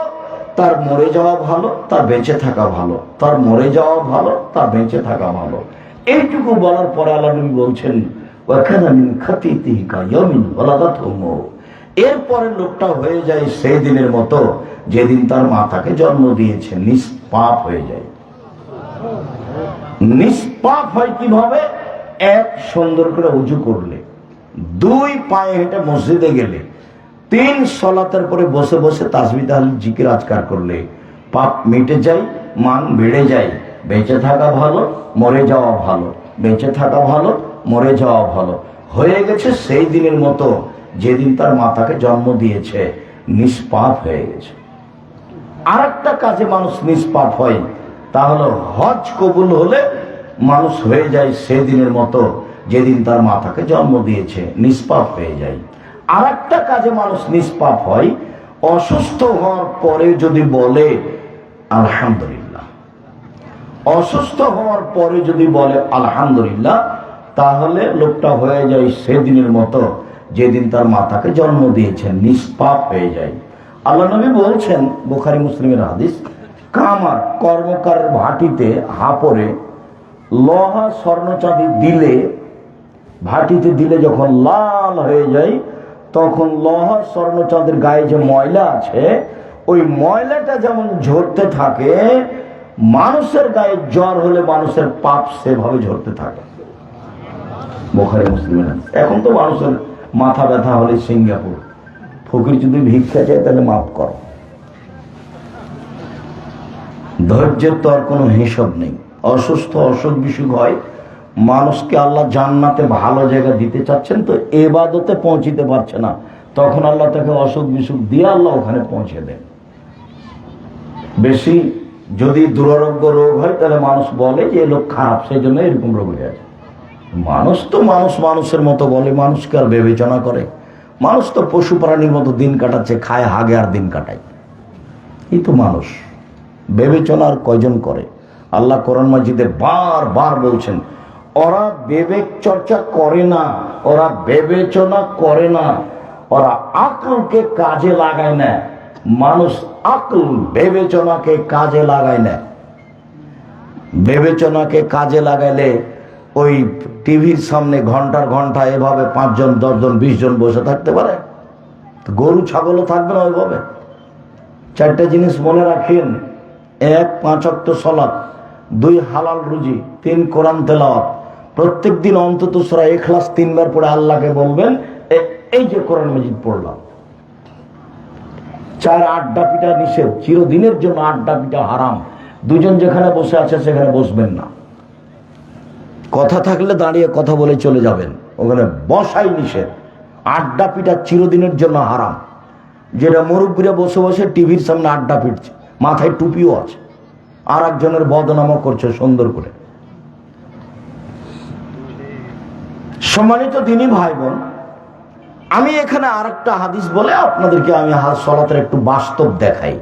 তার মরে যাওয়া ভালো, তার বেঁচে থাকা ভালো, তার মরে যাওয়া ভালো, তার বেঁচে থাকা ভালো। এইটুকু বলার পরে আল্লাহ নবী বলছেন, ওয়া কানা মিন খাতিতিহি কায়ামিন ওয়ালাদাতহু উম্মুহু, এরপরে লোকটা হয়ে যায় সেই দিনের মতো যেদিন তার মাতাকে জন্ম দিয়েছে, নিষ্পাপ হয়ে যায়। নিষ্পাপ হয় কিভাবে? 1, সুন্দর করে ওযু করলে। 2, পায়ে হেঁটে মসজিদে গেলে। 3, সালাতের পরে বসে বসে তাসবিহ তাহলিল জিকির আজকার করলে পাপ মিটে যায়, মান বেড়ে যায়। বেঁচে থাকা ভালো, মরে যাওয়া ভালো, বেঁচে থাকা ভালো, মরে যাওয়া ভালো। হয়ে গেছে সেই দিনের মতো যেদিন তার মাতাকে জন্ম দিয়েছে, নিষ্পাপ হয়ে গেছে। আরেকটা কাজে মানুষ নিষ্পাপ হয়, তা হলো হজ কবুল হলে মানুষ হয়ে যায় সেদিনের মতো যেদিন তার মাতাকে জন্ম দিয়েছে, নিষ্পাপ হয়ে যায়। আরেকটা কাজে মানুষ নিষ্পাপ হয়, অসুস্থ হওয়ার পরে যদি বলে আলহামদুলিল্লাহ, অসুস্থ হওয়ার পরে যদি বলে আলহামদুলিল্লাহ, তাহলে লোকটা হয়ে যায় সেদিনের মতো যেদিন তার মাতাকে জন্ম দিয়েছেন, নিষ্পাপ হয়ে যায়। আল্লাহ নবী বলছেন, বুখারী মুসলিমের হাদিস, কামার কর্মকার ভাটিতে হাপড়ে লোহা স্বর্ণ চাঁদি দিলে, ভাটিতে দিলে যখন লাল হয়ে যায়, তখন লোহা স্বর্ণ চাঁদের গায়ে যে ময়লা আছে, ওই ময়লাটা যেমন ঝরতে থাকে, মানুষের গায়ে জ্বর হলে মানুষের পাপ সেভাবে ঝরতে থাকে। বুখারী মুসলিমের। এখন তো মানুষের মাথা ব্যথা হলে সিঙ্গাপুর, ফকির যদি ভিক্ষা চায় তাহলে মাফ করো। ধৈর্যের তো আর কোনো হিসাব নেই। অসুস্থ অসুখ বিসুখ হয়, মানুষকে আল্লাহ জান্নাতে ভালো জায়গা দিতে চাচ্ছেন, তো এবাদতে পৌঁছিতে পারছে না, তখন আল্লাহ তাকে অসুখ বিসুখ দিয়ে আল্লাহ ওখানে পৌঁছে দেন। বেশি যদি দুরারোগ্য রোগ হয় তাহলে মানুষ বলে যে এ লোক খারাপ, সেই জন্য এরকম রোগ হয়ে আছে। মানুষ তো মানুষের মতো বলে, মানুষকে আর বিবেচনা করে? মানুষ তো পশু প্রাণীর মতো দিন কাটাচ্ছে, খায় হাগে আর দিন কাটায়। এই তো মানুষ, বিবেচনা আর কয়জন করে? আল্লাহ কোরআন মাজিদে বারবার বলছেন, ওরা বিবেক চর্চা করে না, ওরা বিবেচনা করে না, ওরা আকলকে কাজে লাগায় না। মানুষ আকল বিবেচনাকে কাজে লাগায় না। বিবেচনাকে কাজে লাগাইলে ওই টিভির সামনে ঘন্টার ঘন্টা এভাবে 5 জন 10 জন 20 জন বসে থাকতে পারে? গরু ছাগলও থাকবে না ওইভাবে। 4টে জিনিস মনে রাখেন: 1 5 ওয়াক্ত সালাত, 2 হালাল রুজি, 3 কোরআন তেলাওয়াত। প্রত্যেক দিন অন্তত সূরা ইখলাস 3 বার পড়ে আল্লাহকে বলবেন এই যে কোরআন মাজিদ পড়লাম। 4 আড্ডা পিটা নিষেধ, চিরদিনের জন্য আড্ডা পিটা হারাম। 2 জন যেখানে বসে আছে সেখানে বসবেন না। কথা থাকলে দাঁড়িয়ে কথা বলে চলে যাবেন, ওখানে বসাই নিষেধ। আড্ডা পিটা চিরদিনের জন্য হারাম। যেটা মুরব্বীরা বসে বসে টিভির সামনে আড্ডা পিটছে, মাথায় টুপিও আছে, আর একজনের বদনামও করছে সুন্দর করে। সম্মানিত দিনী ভাই বোন, আমি এখানে আরেকটা হাদিস বলে আপনাদেরকে আমি সালাতের একটু বাস্তব দেখাই।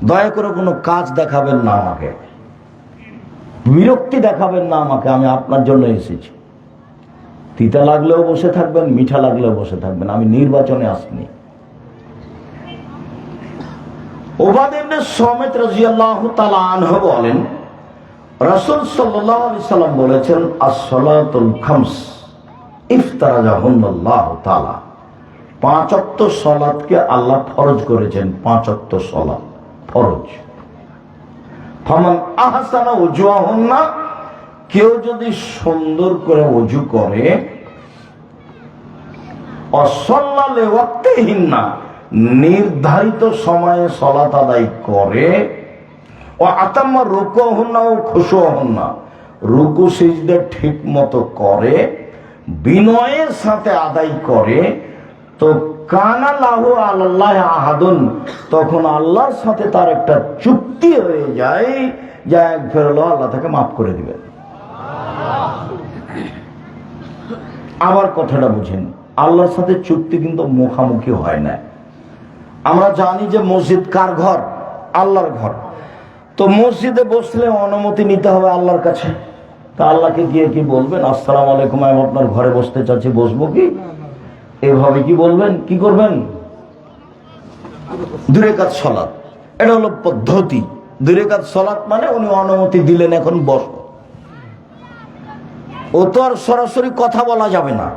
দয়া করে কোনো কাজ দেখাবেন না আমাকে, বিরক্তি দেখাবেন না আমাকে, আমি আপনার জন্য এসেছি। তিতা লাগলেও বসে থাকবেন, মিঠা লাগলেও বসে থাকবেন, আমি নির্বাচনে আসিনি। উবাদ ইবনে সামিত রাদিয়াল্লাহু তাআলা আনহু বলেন, রাসূল সাল্লাল্লাহু আলাইহি সাল্লাম বলেছেন, আস-সালাতুল খামস ইফতারাজাহুল্লাহু তাআলা। 5 ওয়াক্ত সালাতকে আল্লাহ ফরজ করেছেন। 5 ওয়াক্ত সালাত ফরজ। ফামান আহসানা উজুহাহুন্না, কেউ যদি সুন্দর করে ওযু করে, ওয়াসাল্লা লিওয়াক্তিহিন্না, নির্ধারিত সময়ে সালাত আদায় করে, ওয়া আতাম্মা রুকুহুন্না ওয়া খুশুহুন্না, রুকু সিজদা ঠিক মতো করে, বিনয়ের সাথে আদায় করে, তো কানা লাহু আলাল্লাহি আহাদুন, তখন আল্লাহর সাথে তার একটা চুক্তি হয়ে যায়, যা একবার আল্লাহ তাকে মাফ করে দিবেন। আবার কথাটা বুঝেন, আল্লাহর সাথে চুক্তি কিন্তু মুখামুখি হয় না। আমরা জানি যে মসজিদ কার ঘর? আল্লাহর ঘর। তো মসজিদে বসলে অনুমতি নিতে হবে আল্লাহর কাছে। তা আল্লাহকে গিয়ে কি বলবেন? আসসালামু আলাইকুম, আমি আপনার ঘরে বসতে চাচ্ছি, বসবো কি? এভাবে কি বলবেন? কি করবেন? 2 রাকাত সালাত, এটা হলো পদ্ধতি। 2 রাকাত সালাত মানে উনি অনুমতি দিলেন, এখন বসো। ও তো আর সরাসরি কথা বলা যাবে না।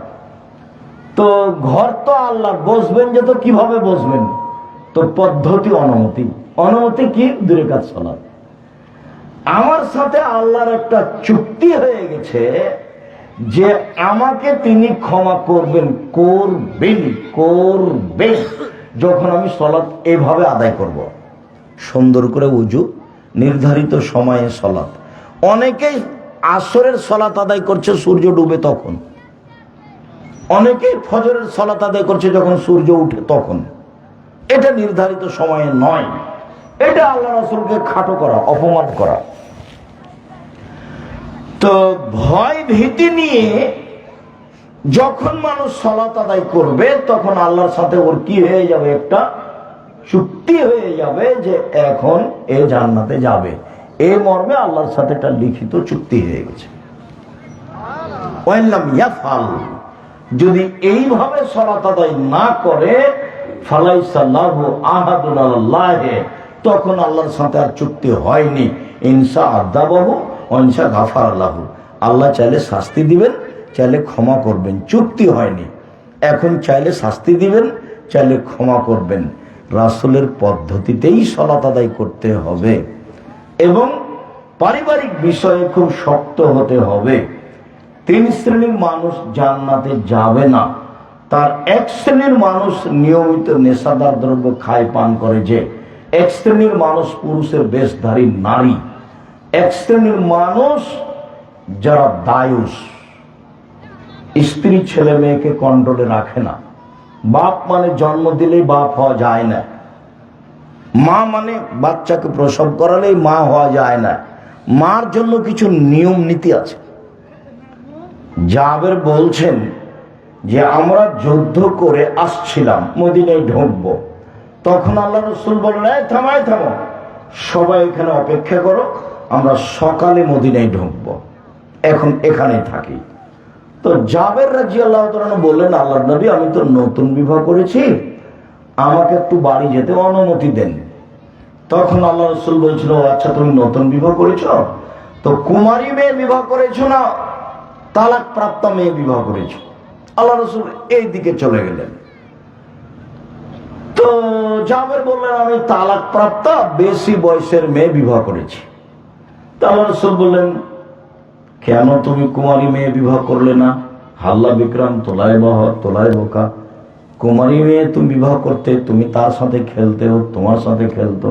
তো ঘর তো আল্লাহ, বসবেন যে, তো কিভাবে বসবেন? তো পদ্ধতি অনুমতি। অনুমতি কি? 2 রাকাত সালাত। আমার সাথে আল্লাহর একটা চুক্তি হয়ে গেছে যে আমাকে তিনি ক্ষমা করবেন, করবেন যখন আমি সালাত এভাবে আদায় করব, সুন্দর করে ওযু, নির্ধারিত সময়ে সালাত। অনেকেই আসরের সালাত আদায় করছে সূর্য ডুবে তখন, অনেকেই ফজরের সালাত আদায় করছে যখন সূর্য উঠে তখন। এটা নির্ধারিত সময়ে নয়, এটা আল্লাহ রাসূলকে খাটো করা, অপমান করা। তো ভয় ভীতি নিয়ে যখন মানুষ সালাত আদায় করবে, তখন আল্লাহর সাথে ওর কি হয়ে যাবে? একটা চুক্তি হয়ে যাবে যে এখন এ জান্নাতে যাবে। এই মর্মে আল্লাহর সাথে একটা লিখিত চুক্তি হয়ে গেছে। ওয়াইল্লাম ইয়াফআল, যদি এইভাবে সালাত আদায় না করে, ফালাইসা লাহু আহাদুন আলাল্লাহি, তখন আল্লাহর সাথে আর চুক্তি হয়নি। ইনসা আযাবাহু ওয়া ইনসা গাফার লাহু, আল্লাহ চাইলে শাস্তি দিবেন, চাইলে ক্ষমা করবেন, চুক্তি হয়নি। এখন চাইলে শাস্তি দিবেন, চাইলে ক্ষমা করবেন। রাসূলের পদ্ধতিতেই সালাত আদায় করতে হবে এবং পারিবারিক বিষয়ে খুব শক্ত হতে হবে। 3 শ্রেণীর মানুষ জান্নাতে যাবে না। তার এক শ্রেণীর মানুষ নিয়মিত নেশাদার দ্রব্য খায় পান করে, যে এক শ্রেণীর মানুষ পুরুষের বেশধারী নারী, এক শ্রেণীর মানুষ যারা দায়ুস, স্ত্রী ছেলে মেয়েকে কন্ট্রোলে রাখে না। বাপ মানে জন্ম দিলেই বাপ হওয়া যায় না, মা মানে বাচ্চাকে প্রসব করালেই মা হওয়া যায় না, মার জন্য কিছু নিয়ম নীতি আছে। জাবের বলছেন যে আমরা যুদ্ধ করে আসছিলাম, মদিনায় ঢুকবো, তখন আল্লাহ রাসূল বললেন, এই থামায় থামো, সবাই এখানে অপেক্ষা করো, আমরা সকালে মদিনায় ঢুকবো, এখন এখানে থাকি। তো জাবের রাদিয়াল্লাহু তাআলা বললেন, আল্লাহর নবী, আমি তো নতুন বিবাহ করেছি, আমাকে একটু বাড়ি যেতে অনুমতি দেন। তখন আল্লাহ রাসূল বলছিল, আচ্ছা তুমি নতুন বিবাহ করেছো, তো কুমারী মেয়ে বিবাহ করেছো না তালাক প্রাপ্ত মেয়ে বিবাহ করেছো? আল্লাহ রাসূল এই দিকে চলে গেলেন। তো জাবের বললেন, আমি তালাক প্রাপ্ত বেশি বয়সের মেয়ে বিবাহ করেছি। তো আল্লাহ রাসূল বললেন, কেন তুমি কুমারী মেয়ে বিবাহ করলে না? হাল্লা বিক্রম তোলায় বহ তোলায় বোকা, কুমারী মেয়ে তুমি বিবাহ করতে, তুমি তার সাথে খেলতেও, তোমার সাথে খেলতো।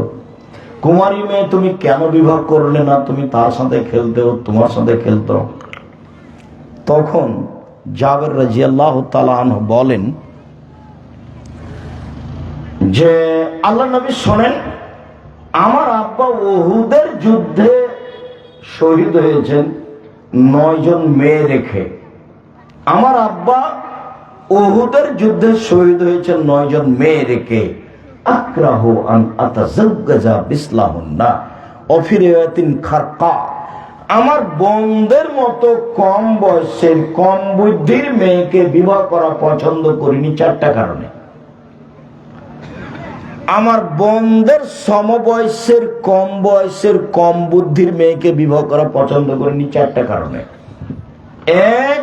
কুমারী মেয়ে তুমি কেন বিবাহ করলে না? তুমি তার সাথে খেলতেও, তোমার সাথে খেলতো। তখন জাবের রাদিয়াল্লাহু তাআলা আনহু বলেন যে, আল্লাহ নবী শোনেন, আমার আব্বা উহুদের যুদ্ধে শহীদ হয়েছেন 9 জন মেয়ে রেখে। আমার আব্বা উহুদের যুদ্ধে শহীদ হয়েছেন 9 জন মেয়ে রেখে। আক্রাহু আন আতাযাওয়াজা বিসলাহুন্না ওয়া ফি রিওয়ায়াতিন খারকা, আমার বোনদের মতো কম বয়সের কম বুদ্ধির মেয়েকে বিবাহ করা পছন্দ করিনি 4টা কারণে। আমার বোনদের সমবয়সের কম বয়সের কম বুদ্ধির মেয়েকে বিবাহ করা পছন্দ করিনি 4টা কারণে। এক,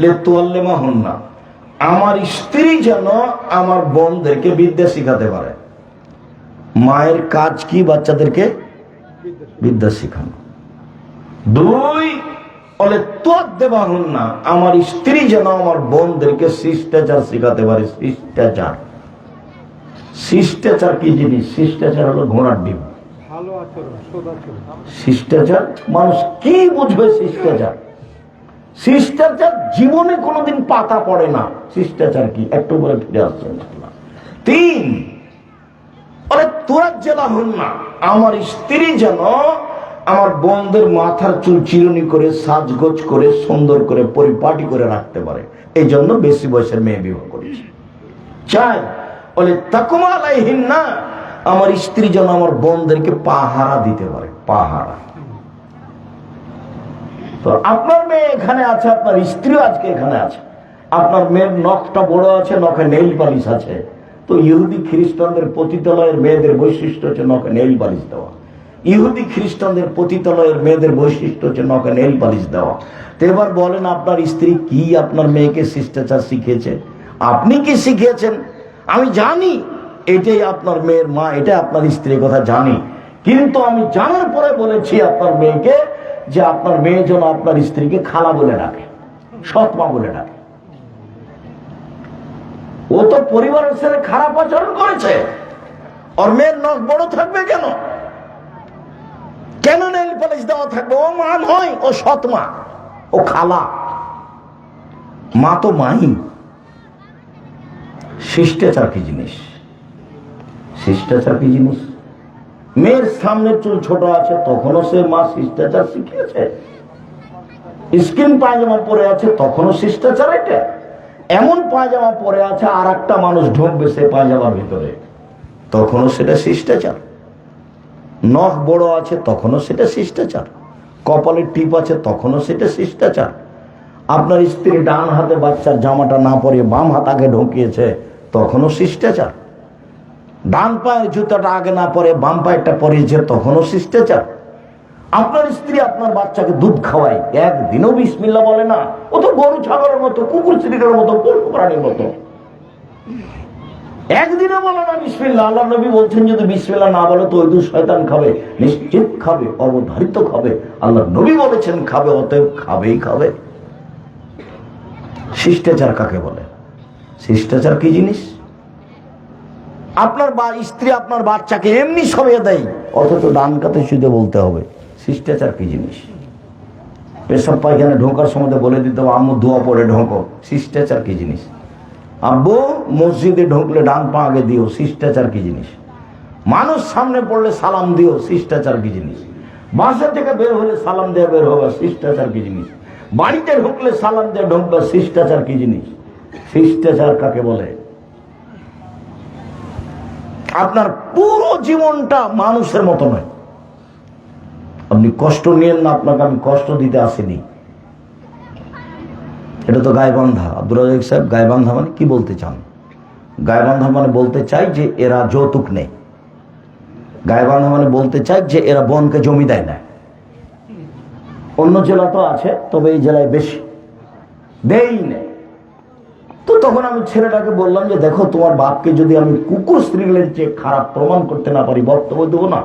লিতুআল্লিমাহুন্না, আমার স্ত্রী যেন আমার বোনদেরকে বিদ্যা শিখাতে পারে। মায়ের কাজ কি? বাচ্চাদেরকে বিদ্যা শিখানো। 2, লিতুআদ্দিবাহুন্না, আমার স্ত্রী যেন আমার বোনদেরকে শিষ্টাচার শিখাতে পারে। শিষ্টাচার, শিষ্টাচার কি জিনিস? শিষ্টাচার হলো ঘোড়ার ডিম। শিষ্টাচার মানুষ কি বুঝবে? শিষ্টাচার, শিষ্টাচার জীবনে কোনোদিন পাতা পড়ে না। শিষ্টাচার কি? একটু বলে ফিরে আসছে। 3, তুরাজ্জিলাহুন্না, আমার স্ত্রী যেন আমার বোনদের মাথার চুল চিরুনি করে, সাজগোজ করে, সুন্দর করে, পরিপাটি করে রাখতে পারে। এই জন্য বেশি বয়সের মেয়ে বিবাহ করেছি। 4, তাকুমা আলাইহিন্না, আমার স্ত্রী যেন আমার বোনদেরকে পাহারা দিতে পারে। পাহারা। তো আপনার মেয়ে এখানে আছে, আপনার স্ত্রীও আজকে এখানে আছে। আপনার মেয়ের নখটা বড় আছে, নখে নেইল পালিশ আছে। তো ইহুদি খ্রিস্টানদের পতিতালয়ের মেয়েদের বৈশিষ্ট্য হচ্ছে নখে নেইল পালিশ দেওয়া। ইহুদি খ্রিস্টানদের পতিতালয়ের মেয়েদের বৈশিষ্ট্য হচ্ছে নখে নেইল পালিশ দেওয়া। তো এবার বলেন, আপনার স্ত্রী কি আপনার মেয়েকে শিষ্টাচার শিখিয়েছে? আপনি কি শিখিয়েছেন? আমি জানি এটাই আপনার মেয়ের মা, এটা আপনার স্ত্রীর কথা জানি, কিন্তু আমি জানার পরে বলেছি আপনার মেয়েকে যে আপনার মেয়ে যেন আপনার স্ত্রীকে খালা বলে ডাকে, সৎ মা বলে ডাকে। ও তো পরিবারের সাথে খারাপ আচরণ করেছে। ওর মেয়ের নখ বড় থাকবে কেন? কেন নেইল পালিশ দেওয়া থাকবে? ও মা নয়, ও সৎ মা, ও খালা। মা তো মাই। শিষ্টাচার কি জিনিস? শিষ্টাচার কি জিনিস? মেয়ের সামনের চুল ছোট আছে, তখনও সে মা শিষ্টাচার শিখিয়েছে। স্কিন পায়জামা পরে আছে, তখনও শিষ্টাচার। এটা এমন পায়জামা পরে আছে, আর একটা মানুষ ঢুকবে সে পায়জামার ভিতরে, তখনও সেটা শিষ্টাচার। নখ বড় আছে, তখনও সেটা শিষ্টাচার। কপালের টিপ আছে, তখনও সেটা শিষ্টাচার। আপনার স্ত্রী ডান হাতে বাচ্চার জামাটা না পরিয়ে বাম হাত আগে ঢুকিয়েছে, তখনও শিষ্টাচার। ডান পায়ের জুতাটা আগে না পরে বাম পায়েরটা পরিয়েছে, তখনও শিষ্টাচার। আপনার স্ত্রী আপনার বাচ্চাকে দুধ খাওয়ায়, একদিনও বিসমিল্লাহ বলে না। ও তো গরু ছাগলের মতো, কুকুর চিড়িকার মতো, পশু প্রাণীর মতো, একদিনও বলে না বিসমিল্লাহ। আল্লাহ নবী বলছেন, যদি বিসমিল্লাহ না বলে তো ওই দুধ শয়তান খাবে, নিশ্চিত খাবে, অবধারিত খাবে। আল্লাহ নবী বলেছেন খাবে, অতএব খাবেই খাবে। শিষ্টাচার কাকে বলে? শিষ্টাচার কি জিনিস? আপনার স্ত্রী আপনার বাচ্চাকে এমনি সরিয়ে দেয়, অথচ ডান কাতে শুতে বলতে হবে শিষ্টাচার কি জিনিস? পেশাব পায়খানা ঢোকার সময় বলে দিতে হবে আম্মু দোয়া পড়ে ঢোকো, শিষ্টাচার কি জিনিস? আব্বু মসজিদে ঢুকলে ডান পা আগে দিও, শিষ্টাচার কি জিনিস? মানুষ সামনে পড়লে সালাম দিও, শিষ্টাচার কি জিনিস? বাসা থেকে বের হলে সালাম দিয়ে বের হবে, শিষ্টাচার কি জিনিস? বাড়িতে ঢুকলে সালাম দিয়ে ঢুকবে, শিষ্টাচার কি জিনিস? শিষ্টাচার কাকে বলে? আপনার পুরো জীবনটা মানুষের মতো নয়। আপনি কষ্ট নিয়েন না, আপনাকে আমি কষ্ট দিতে আসিনি। এটা তো গায়বান্ধা। আব্দুর রাজ্জাক সাহেব, গায়বান্ধা মানে কি বলতে চান? গায়বান্ধা মানে বলতে চাই যে এরা যৌতুক নেই। গায়বান্ধা মানে বলতে চাই যে এরা বনকে জমি দেয় না। অন্য জেলা তো আছে, তবে এই জেলায় বেশি দেই নেই। তো তখন আমি ছেলেটাকে বললাম যে দেখো, তোমার বাপকে যদি আমি কুকুর শ্রীলের চেয়ে খারাপ প্রমাণ করতে না পারি, বক্তব্য দেবো না।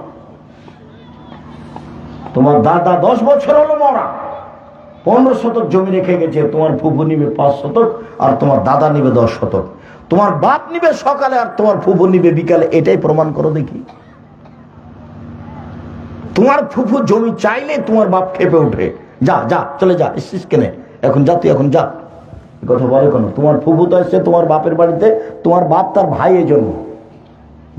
তোমার দাদা 10 বছর হলো মরা, 15 শতক জমি রেখে গেছে, তোমার ফুফু নিবে 5 শতক আর তোমার দাদা নিবে 10 শতক। তোমার বাপ নিবে সকালে আর তোমার ফুফু নিবে বিকালে, এটাই প্রমাণ করো দেখি। তোমার ফুফু জমি চাইলে তোমার বাপ খেপে ওঠে, যা যা চলে যা, এসছিস কেনে, এখন যা, তুই এখন যা। কথা বলে কেন? তোমার ফুফু তো এসছে তোমার বাপের বাড়িতে, তোমার বাপ তার ভাইয়ের জন্য,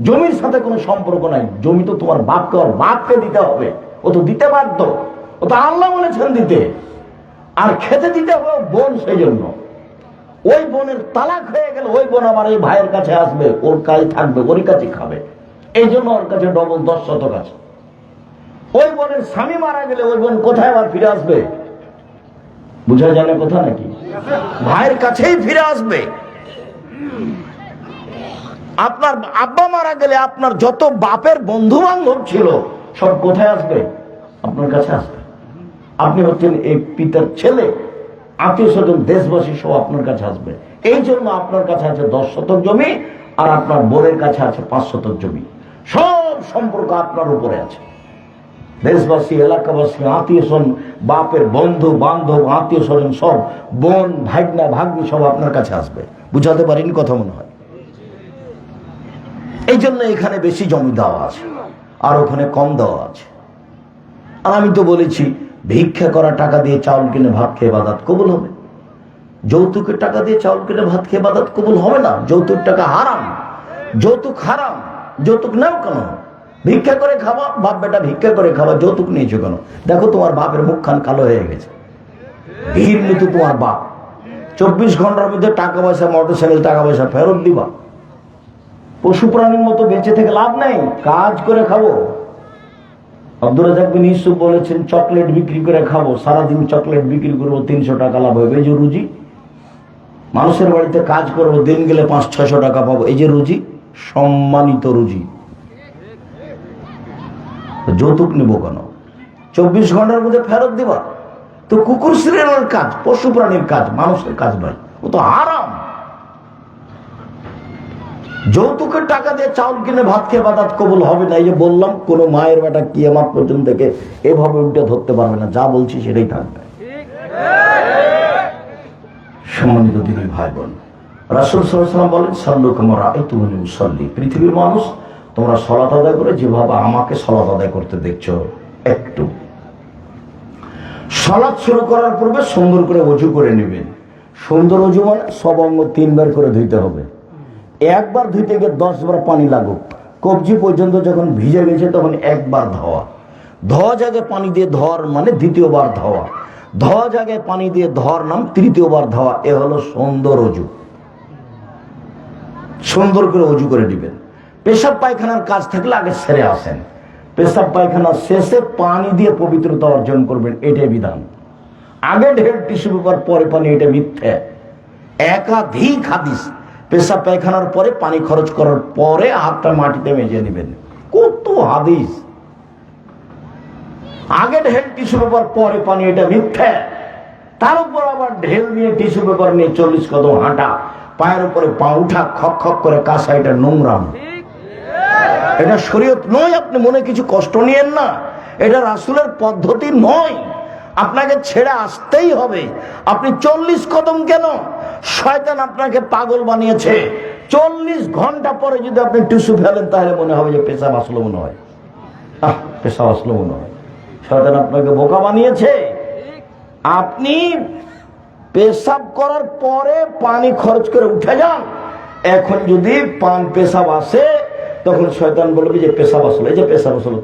জমির সাথে কোনো সম্পর্ক নাই। জমি তো তোমার বাপকে, আর বাপকে দিতে হবে, ও তো দিতে বাধ্য, ও তো আল্লাহ বলেছেন দিতে। আর খেতে দিতে হবে বোন, সেই জন্য ওই বোনের তালাক হয়ে গেল, ওই বোন আবার এই ভাইয়ের কাছে আসবে, ওর কাছে থাকবে, ওরই কাছে খাবে, এই জন্য ওর কাছে ডবল 10 শতক আছে। ওই বোনের স্বামী মারা গেলে ওই বোন কোথায় আবার ফিরে আসবে? বুঝা জানে কথা নাকি? ভাইয়ের কাছেই ফিরে আসবে। আপনার আব্বা মারা গেলে আপনার যত বাপের বন্ধু বান্ধব ছিল সব কোথায় আসবে? আপনার কাছে আসবে। আপনি হচ্ছেন এই পিতার ছেলে, আত্মীয় স্বজন দেশবাসী সব আপনার কাছে আসবে। এই জন্য আপনার কাছে আছে 10 শতক জমি, আর আপনার বোনের কাছে আছে 5 শতক জমি। সব সম্পর্ক আপনার উপরে আছে। দেশবাসী, এলাকাবাসী, আত্মীয় স্বজন, বাপের বন্ধু বান্ধব, আত্মীয় স্বজন সব, বোন ভাগনা ভাগ্নি সব আপনার কাছে আসবে। বুঝাতে পারিনি কথা মনে হয়? এই জন্য এখানে বেশি জমি দেওয়া আছে আর ওখানে কম দেওয়া আছে। আর আমি তো বলেছি, ভিক্ষা করা টাকা দিয়ে চাউল কিনে ভাত খেয়ে ইবাদত কবুল হবে। যৌতুকের টাকা দিয়ে চাউল কিনে ভাত খেয়ে ইবাদত কবুল হবে না। যৌতুক টাকা হারাম, যৌতুক হারাম। যৌতুক নাও কেন? ভিক্ষা করে খাওয়া, বাপ বেটা ভিক্ষা করে খাওয়া, যৌতুক নিয়েছো কেন? দেখো তোমার বাপের মুখখান কালো হয়ে গেছে, ভিড় মৃত্যু তোমার বাপ। 24 ঘন্টার মধ্যে টাকা পয়সা, মোটরসাইকেল টাকা পয়সা ফেরত দিবা। পশু প্রাণীর মতো বেঁচে থেকে লাভ নেই, কাজ করে খাবো। আব্দুর রাজ্জাক বিন ইউসুফ বলেছেন, চকলেট বিক্রি করে খাবো, সারাদিন চকলেট বিক্রি করবো, 300 টাকা লাভ হবে, এই যে রুজি। মানুষের বাড়িতে কাজ করবো, দিন গেলে 500-600 টাকা পাবো, এই যে রুজি, সম্মানিত রুজি। যৌতুক নিব কেন? 24 ঘন্টার মধ্যে ফেরত দিবা। তো কুকুর শ্রেণীর কাজ, পশু প্রাণীর কাজ, মানুষের কাজ নয়, ও তো হারাম। যৌতুকের টাকা দিয়ে চাউল কিনে ভাত খেয়ে ইবাদত কবুল হবে না। এই যে বললাম, কোন মায়ের বেটা কিয়ামত পর্যন্ত থেকে এভাবে উল্টে ধরতে পারবে না, যা বলছি সেটাই থাকবে। সম্মানিত দিদি ভাই বোন, রাসূল সাল্লাল্লাহু আলাইহি ওয়াসাল্লাম বলেন, সাল্লু কামা রাআইতুমুনি উসাল্লি। পৃথিবীর মানুষ, তোমরা সালাত আদায় করে যেভাবে আমাকে সালাত আদায় করতে দেখছো। একটু সালাত শুরু করার পূর্বে সুন্দর করে ওযু করে নেবেন। সুন্দর ওযু মানে সব অঙ্গ 3 বার করে ধুইতে হবে। একবার ধুইতে গিয়ে 10 বার পানি লাগুক। কবজি পর্যন্ত যখন ভিজে গেছে তখন একবার ধোয়া। ধোয়া জায়গায় পানি দিয়ে ধোয়ার মানে দ্বিতীয়বার ধোয়া। ধোয়া জায়গায় পানি দিয়ে ধোয়ার নাম তৃতীয়বার ধোয়া। এ হলো সুন্দর ওযু। সুন্দর করে ওযু করে দিবেন। পেশাব পায়খানার কাজ থাকলে আগে সেরে আসেন। পেশাব পায়খানা শেষে পানি দিয়ে পবিত্রতা অর্জন করবেন, এটাই বিধান। আগে ঢের টিস্যু পেপার, পরে পানি, এটা মিথ্যা। একাধিক হাদিস, পেশাব পায়খানার পরে পানি খরচ করার পরে হাতটা মাটিতে মেজে নেবেন, কত হাদিস। আগে ঢেল টিস্যু পেপার পরে পানি, এটা মিথ্যা। তার উপর আবার ঢেল নিয়ে টিস্যু পেপার নিয়ে 40 কদম হাঁটা, পায়ের উপরে পা উঠা, খক খক করে কাঁসা, এটা নোংরাম, এটা শরীয়ত নয়। আপনি মনে কিছু কষ্ট নিয়েন না, এটা রাসূলের পদ্ধতি নয়। আপনাকে ছেড়ে আসতেই হবে। আপনি 40 কদম কেন, শয়তান আপনাকে পাগল বানিয়েছে। 40 ঘন্টা পরে যদি আপনি টিস্যু ফেলেন তাহলে মনে হবে যে পেশাব আসলো মনে হয়, পেশাব আসলো মনে হয়। শয়তান আপনাকে বোকা বানিয়েছে। আপনি পেশাব করার পরে পানি খরচ করে উঠে যান। এখন যদি পেশাব আসে তখন শয়তান বলবে যে পেশাব আসলো, এই যে পেশাব আসলো।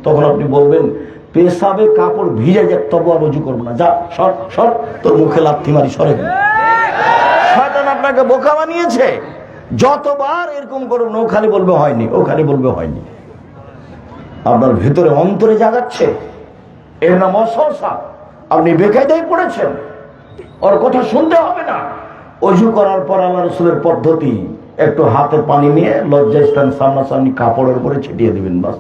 তখন আপনি বলবেন পেশাবে কাপড় ভিজে যাক তবু আর রুজু করবো না, যা সর সর, তোর মুখে লাথি মারি সরে গেল। শয়তান আপনাকে বোকা বানিয়েছে। যতবার এরকম করুন ও খালি বলবে হয়নি, ও খালি বলবে হয়নি। আপনার ভিতরে অন্তরে জাগাচ্ছে, এর নাম অসহসা। আপনি বেকায়দায় পড়েছেন, ওর কথা শুনতে হবে না। অজু করার পর আল্লাহ রাসূলের পদ্ধতি, একটু হাতে পানি নিয়ে লজ্জাস্থান সামনাসামনি কাপড়ের উপরে ছিটিয়ে দিবেন, বাস।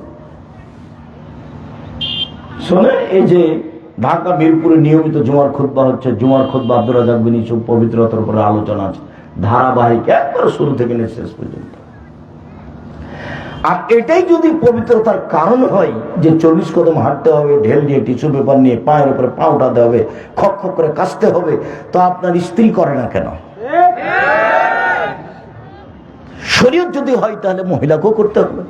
শুনে এই যে ঢাকা মিরপুরে নিয়মিত জুমার খুতবা হচ্ছে, জুমার খুতবা আব্দুর রাজ্জাক বিন ইউসুফ পবিত্রতার উপরে আলোচনা আছে, ধারাবাহিক একবার শুরু থেকে নিয়ে শেষ পর্যন্ত। আর এটাই যদি পবিত্রতার কারণ হয় যে 40 কদম হাঁটতে হবে, ঢেল দিয়ে টিস্যু পেপার নিয়ে পায়ের উপরে পা উঠাতে হবে, খক খক করে কাশতে হবে, তো আপনার স্ত্রী করে না কেন? শরীয়ত যদি হয় তাহলে মহিলাকেও করতে হবে।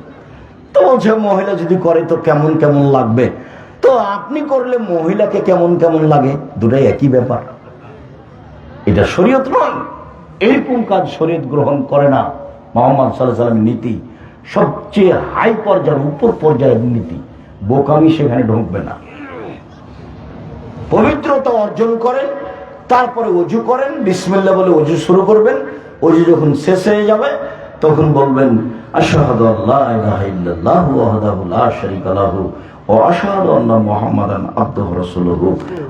তো বলছে মহিলা যদি করে তো কেমন কেমন লাগবে, তো আপনি করলে মহিলাকে কেমন কেমন লাগে, দুটাই একই ব্যাপার। এটা শরীয়ত নয়, এরকম কাজ শরীয়ত গ্রহণ করে না। মুহাম্মদ সাল্লাল্লাহু আলাইহি ওয়াসাল্লামের নীতি সবচেয়ে হাই পর্যায়ের, উপর পর্যায়ের নীতি। বোকামি সেখানে ঢুকবে না। পবিত্রতা অর্জন করেন, তারপরে অজু করেন, বিসমিল্লাহ বলে অজু শুরু করবেন। অজু যখন শেষ হয়ে যাবে তখন বলবেন আশহাদু আল্লা ইলাহা ইল্লাল্লাহু ওয়াহদাহু লা শারীকা লাহু ওয়া আশহাদু আন্না মুহাম্মাদান আবদুহু ওয়া রাসূলুহু।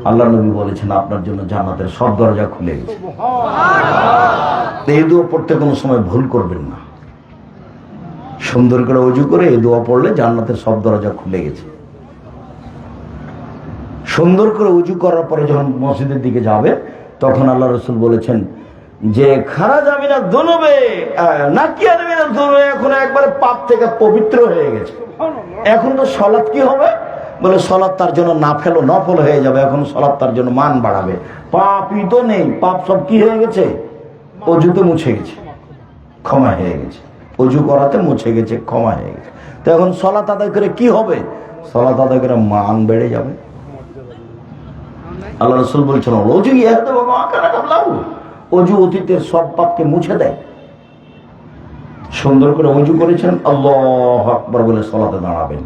আল্লাহ নবী বলেছেন আপনার জন্য জান্নাতের সব দরজা খুলে গেছে। সুবহানাল্লাহ। এই দোয়া পড়তে কোনো সময় ভুল করবেন না। সুন্দর করে অজু করে এই দোয়া পড়লে জান্নাতের সব দরজা খুলে গেছে। সুন্দর করে উজু করার পরে যখন মসজিদের দিকে যাবে তখন আল্লাহ রাসূল বলেছেন যে খারাজা মিনাজ যুনুবে নাকিয়া মিনাজ যুনুবে, এখন একবারে পাপ থেকে পবিত্র হয়ে গেছে। এখন তো সালাত কি হবে? বলে সালাত তার জন্য নফল হয়ে যাবে। এখন সালাত তার জন্য মান বাড়াবে। পাপই তো নেই, পাপ সব কি হয়ে গেছে? অজুতে মুছে গেছে, ক্ষমা হয়ে গেছে। অজু করাতে মুছে গেছে, ক্ষমা হয়ে গেছে। তো এখন সালাত আদায় করে কি হবে? সালাত আদায় করে মান বেড়ে যাবে। আল্লাহ রাসূল বলছেন অজু ইয়াতে বাবা কানা কাবলাহু, অজু অতীতের সব পাপকে মুছে দেয়। সুন্দর করে অজু করেছেন, আল্লাহু আকবার বলে সালাতে দাঁড়াবেন।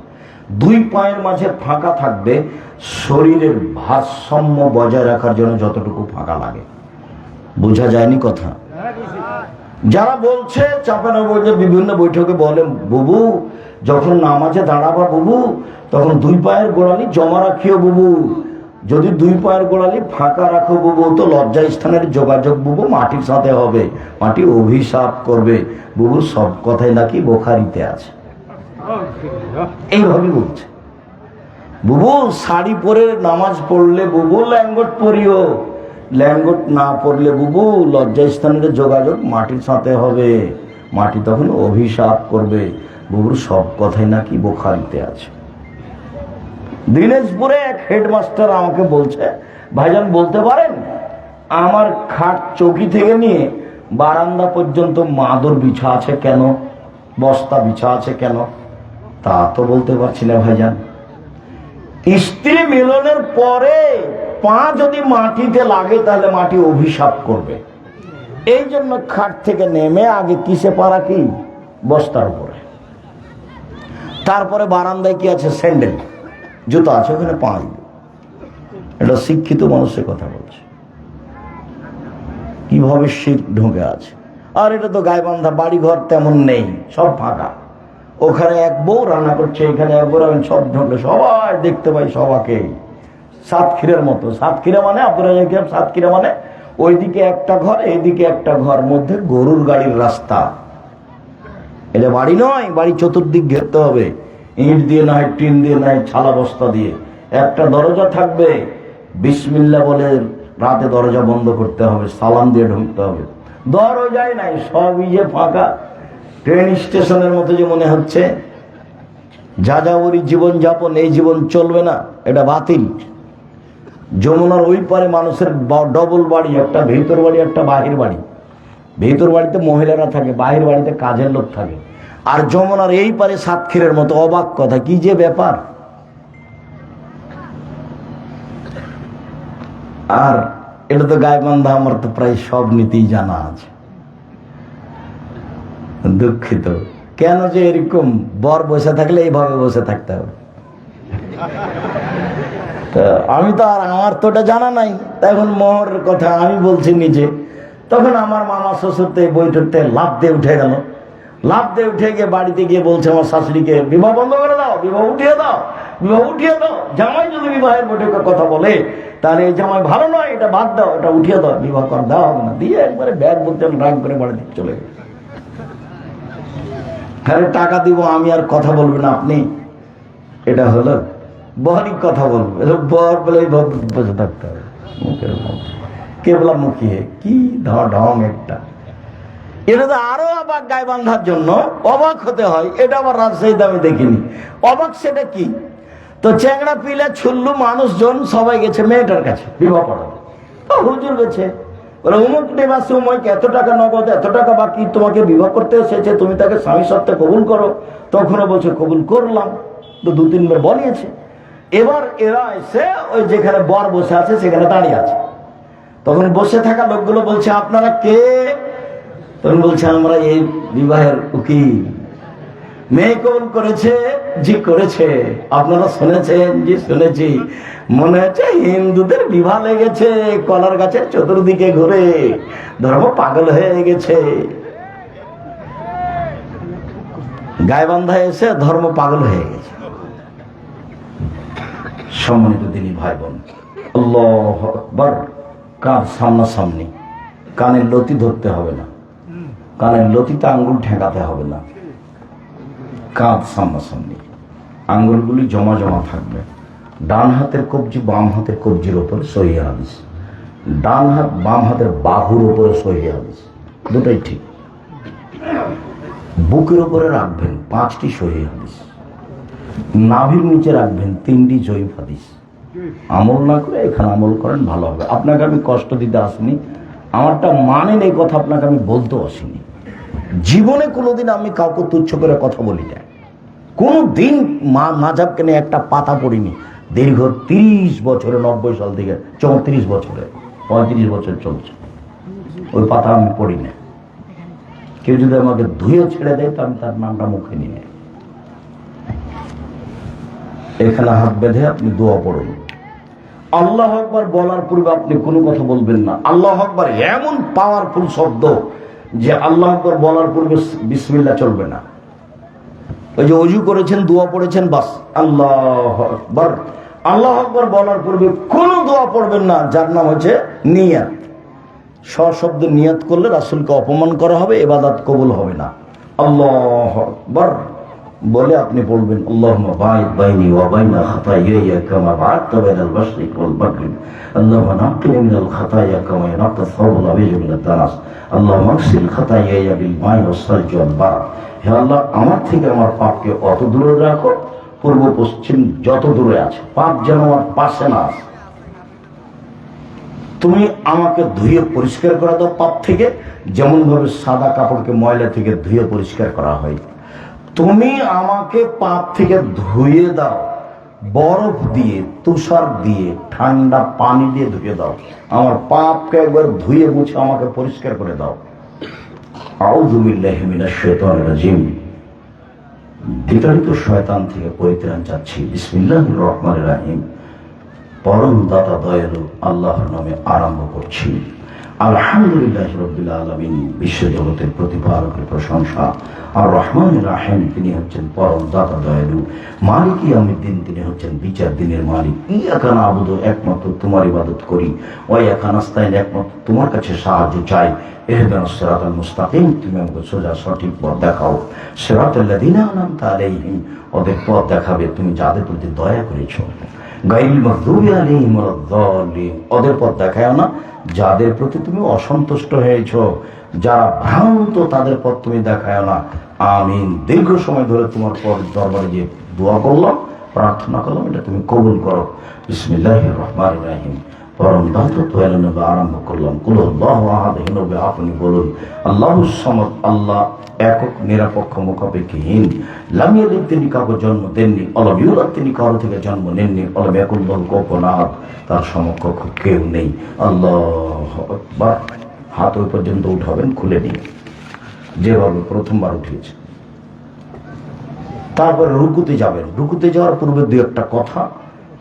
দুই পায়ের মাঝে ফাঁকা থাকবে, শরীরের ভারসাম্য বজায় রাখার জন্য যতটুকু ফাঁকা লাগে। বোঝা যায়নি কথা? যারা বলছে চাপানগঞ্জে বিভিন্ন বৈঠকে বলে বুবু যখন নামাজে দাঁড়াবা বুবু তখন দুই পায়ের গোড়ালি জমা রাখিও বুবু, যদি দুই পায়ের গোড়ালি ফাঁকা রাখো বুবু তো লজ্জা স্থানের যোগাযোগ বুবু মাটির সাথে হবে, মাটি অভিশাপ করবে বুবু। সব কথাই নাকি বুখারীতে আছে, এইভাবে বলছে। বুবু শাড়ি পরে নামাজ পড়লে বুবু ল্যাঙ্গট পরিও, ল্যাঙ্গট না পড়লে বুবু লজ্জা স্থানের যোগাযোগ মাটির সাথে হবে, মাটি তখন অভিশাপ করবে বুবুর। সব কথাই নাকি বুখারীতে আছে। দিনাজপুরে এক হেডমাস্টার আমাকে বলছে ভাইজান বলতে পারেন আমার খাট চৌকি থেকে নিয়ে বারান্দা পর্যন্ত মাদুর বিছা আছে কেন, বস্তা বিছা আছে কেন? তা তো বলতে পারছি না ভাইজান। স্ত্রী মিলনের পরে পা যদি মাটিতে লাগে তাহলে মাটি অভিশাপ করবে, এই জন্য খাট থেকে নেমে আগে কিসে পা রাখি? বস্তার উপরে। তারপরে বারান্দায় কি আছে? স্যান্ডেল, জুতো আছে, ওখানে পা দিবে। এটা শিক্ষিত মানুষের কথা বলছে। কিভাবে শিখ ঢুকে আছে। আর এটা তো গায়েবান্ধা বাড়ি ঘর তেমন নেই, সব ফাঁকা। ওখানে এক বউ রান্না করছে, এখানে এক বউ, সব ঢুকলে সবাই দেখতে পাই সবাকে। সাতক্ষীরার মতো। সাতক্ষীরা মানে আব্দুর রাজ্জাক সাতক্ষীরা মানে ওইদিকে একটা ঘর এইদিকে একটা ঘর, মধ্যে গরুর গাড়ির রাস্তা। এটা বাড়ি নয়, বাড়ি চতুর্দিক ঘেরতে হবে, ইট দিয়ে নয়, টিন দিয়ে নয়, ছালা বস্তা দিয়ে। একটা দরজা থাকবে, বিসমিল্লাহ বলে রাতে দরজা বন্ধ করতে হবে, সালাম দিয়ে ঢুকতে হবে। দরজাই নাই, সবই যে ফাঁকা। ট্রেন স্টেশনের মতো যে মনে হচ্ছে। যাযাবরী জীবন যাপন, এই জীবন চলবে না, এটা বাতিল। যমুনার ওই পারে মানুষের ডবল বাড়ি, একটা ভেতর বাড়ি একটা বাহির বাড়ি। ভেতর বাড়িতে মহিলারা থাকে, বাহির বাড়িতে কাজের লোক থাকে। আর যমুনার এই পারে সাতক্ষীরের মতো। অবাক কথা, কি যে ব্যাপার। আর এটা তো গাইবান্ধা, আমার তো প্রায় সব নীতি জানা আছে। দুঃখিত, কেন যে এরকম বর বসে থাকলে এইভাবে বসে থাকতে হবে। আমি তো আর, আমার তো ওটা জানা নাই। এখন মোহরের কথা আমি বলছি নিজে, তখন আমার মামা শ্বশুরতে বৈঠকতে লাফ দিয়ে উঠে গেল। লাফ দিয়ে উঠে গিয়ে বাড়িতে গিয়ে বলছে আমার শাশুড়িকে, বিবাহ বন্ধ করে দাও, বিবাহ উঠিয়ে দাও, বিবাহ উঠিয়ে দাও। জামাই যদি বিবাহের বৈঠকের কথা বলে তাহলে এই জামাই ভালো নয়, এটা বাদ দাও, এটা উঠিয়ে দাও, বিবাহ কর দেওয়া হবে না। দিয়ে একবারে ব্যাগ বলতে রাগ করে বাড়িতে চলে গেল। হ্যাঁ, টাকা দিব, আমি আর কথা বলবেন আপনি। এটা হলো বরই কথা বলবে, বর বলে বসে থাকতে হবে মুখের মধ্যে, কেবলা মুখিয়ে কি ঢং একটা। এটা তো আরো অবাক, গাইবান্ধার জন্য অবাক হতে হয়। এটা আবার রাজশাহীতে আমি দেখিনি। অবাক সেটা কি, তো চ্যাংড়া পিলে ছুল্লু মানুষজন সবাই গেছে মেয়েটার কাছে বিবাহ পড়াবে। হুজুর গেছে, বলে অমুক নিবাসী উময়কে এত টাকা নগদ, এত টাকা বাকি, তোমাকে বিবাহ করতে এসেছে, তুমি তাকে স্বামী সত্ত্বে কবুল করো। তখনও বলছে কবুল করলাম, তো 2-3 বার বলিয়েছে। এবার এরা এসে ওই যেখানে বর বসে আছে সেখানে দাঁড়িয়ে আছে। তখন বসে থাকা লোকগুলো বলছে আপনারা কে? তখন বলছে আমরা এই বিবাহের উকিল। মেয়ে কবুল করেছে? জি করেছে। আপনারা শুনেছেন? জি শুনেছি। মনে হচ্ছে হিন্দুদের বিবাহ লেগেছে, কলার গাছের চতুর্দিকে ঘুরে ধর্ম পাগল হয়ে গেছে। গাইবান্ধায় এসে ধর্ম পাগল হয়ে গেছে। সম্মানিত দিনী ভাই বোন, আল্লাহু আকবার। কার সামনাসামনি, কানের লতি ধরতে হবে না, কানের লতিতে আঙ্গুল ঠেকাতে হবে না। কাঁধ সামনাসামনি, আঙ্গুলগুলি জমা জমা থাকবে। ডান হাতের কবজি বাম হাতের কবজির ওপরে, সহিহ হাদিস। ডান হাত বাম হাতের বাহুর ওপরে, সহিহ হাদিস। দুটাই ঠিক। বুকের ওপরে রাখবেন 5টি সহিহ হাদিস। নাভির নিচে রাখবেন 3টি জয়ীফ হাদিস। আমল না করে এখানে আমল করেন, ভালো হবে। আপনাকে আমি কষ্ট দিতে আসিনি, আমারটা মানেন এই কথা আপনাকে আমি বলতেও আসিনি। জীবনে কোনোদিন আমি কাউকে তুচ্ছ করে কথা বলি না। কোনোদিন মাঝাবকে নিয়ে একটা পাতা পড়িনি। দীর্ঘ 30 বছরে, 90 সাল থেকে 34 বছরে, 35 বছর চলছে, ওই পাতা আমি পড়ি না। কেউ যদি আমাকে ধুয়ে ছেড়ে দেয় তো আমি তার নামটা মুখে নিয়ে। এখানে হাত বেঁধে আপনি দোয়া পড়ুন। আল্লাহু আকবার বলার পূর্বে আপনি কোনো কথা বলবেন না। আল্লাহু আকবার এমন পাওয়ারফুল শব্দ যে আল্লাহু আকবার বলার পূর্বে বিসমিল্লাহ চলবে না। ওই যে ওযু করেছেন, দোয়া পড়েছেন, বাস আল্লাহু আকবার। আল্লাহু আকবার বলার পূর্বে কোনো দোয়া পড়বেন না, যার নাম হচ্ছে নিয়াত। সশব্দে নিয়াত করলে রাসূলকে অপমান করা হবে, ইবাদত কবুল হবে না। আল্লাহু আকবার বলে আপনি বলবেন আল্লাহুম্মা বা'id বাইনি ওয়া বাইনা খাতায়ায়া কামা বা'adta বাইনাল মাশরিক ওয়াল মাগরিব। আল্লাহুম্মা নাক্কিনি মিনাল খাতায়া কামা ইয়ানক্কা আস-সাওবুল আবিয়্যু মিনাদ দানাস। আল্লাহুম্মা আগসিল খাতায়ায়া বিল মা'i ওয়াস-সালজি ওয়াল বারাদ। হে আল্লাহ, আমার থেকে আমার পাপকে অত দূরে রাখো, পূর্ব পশ্চিম যত দূরে আছে, পাপ যেন আমার পাশে না আসে। তুমি আমাকে ধুয়ে পরিষ্কার করে দাও পাপ থেকে, যেমন ভাবে সাদা কাপড়কে ময়লা থেকে ধুয়ে পরিষ্কার করা হয়। তুমি আমাকে পাপ থেকে ধুয়ে দাও, বরফ দিয়ে, তুষার দিয়ে, ঠান্ডা পানি দিয়ে ধুয়ে দাও। আমার পাপকে একবার ধুয়ে মুছে আমাকে পরিষ্কার করে দাও। আউযু বিল্লাহি মিনাশ শাইতানির রাজিম। বিতাড়িত শয়তান থেকে পরিত্রাণ চাচ্ছি। বিসমিল্লাহির রহমানির রহিম। পরম দাতা দয়ালু আল্লাহর নামে আরম্ভ করছি। আলহামদুলিল্লাহি রাব্বিল আলামিন। বিশ্ব জগতের প্রতিপালকের প্রশংসা। আর রহমানির রহিম, তিনি হচ্ছেন পরম দাতা দয়ালু। মালিক ইয়াউমিদ্দিন, তিনি হচ্ছেন বিচার দিনের মালিক। ইয়াকা না'বুদু, একমাত্র তোমার ইবাদত করি। ওয়া ইয়াকা নাস্তাইন, একমাত্র তোমার কাছে সাহায্য চাই। ইহদিনাস সিরাতাল মুস্তাকিম, তুমি আমাকে সোজা সঠিক পথ দেখাও। সিরাতাল্লাযিনা আন'আমতা আলাইহিম, ওদের পথ দেখাবে তুমি যাদের প্রতি দয়া করেছো। গায়রিল মাগদুবি আলাইহিম ওয়ালাদ-দাল্লিন, ওদের পথ দেখাও না যাদের প্রতি তুমি অসন্তুষ্ট হয়েছ, যারা ভ্রান্ত, তাদের পথ তুমি দেখাও না। আমিন। দীর্ঘ সময় ধরে তোমার পর দরবারে যে দোয়া করলাম, প্রার্থনা করলাম, এটা তুমি কবুল করো। বিসমিল্লাহির রহমানির রহিম। পরম দাতা দয়ালু নবী আরম্ভ করলাম, কুল আল্লাহু আহাদ। হে নবী আপনি বলুন, আল্লাহুস সামাদ, আল্লাহ একক নিরপেক্ষ মুখাপেক্ষীহীন। লাম ইয়ালিদ, তিনি কাউকে জন্ম দেননি। ওয়ালাম ইউলাদ, তিনি কারো থেকে জন্ম নেননি। ওয়ালাম ইয়াকুল লাহু কুফুওয়ান আহাদ, তার সমকক্ষ কেউ নেই। আল্লাহু আকবার। হাত ওই পর্যন্ত উঠাবেন, খুলে নিয়ে যেভাবে প্রথমবার উঠিয়েছে। তারপরে রুকুতে যাবেন। রুকুতে যাওয়ার পূর্বে দু একটা কথা,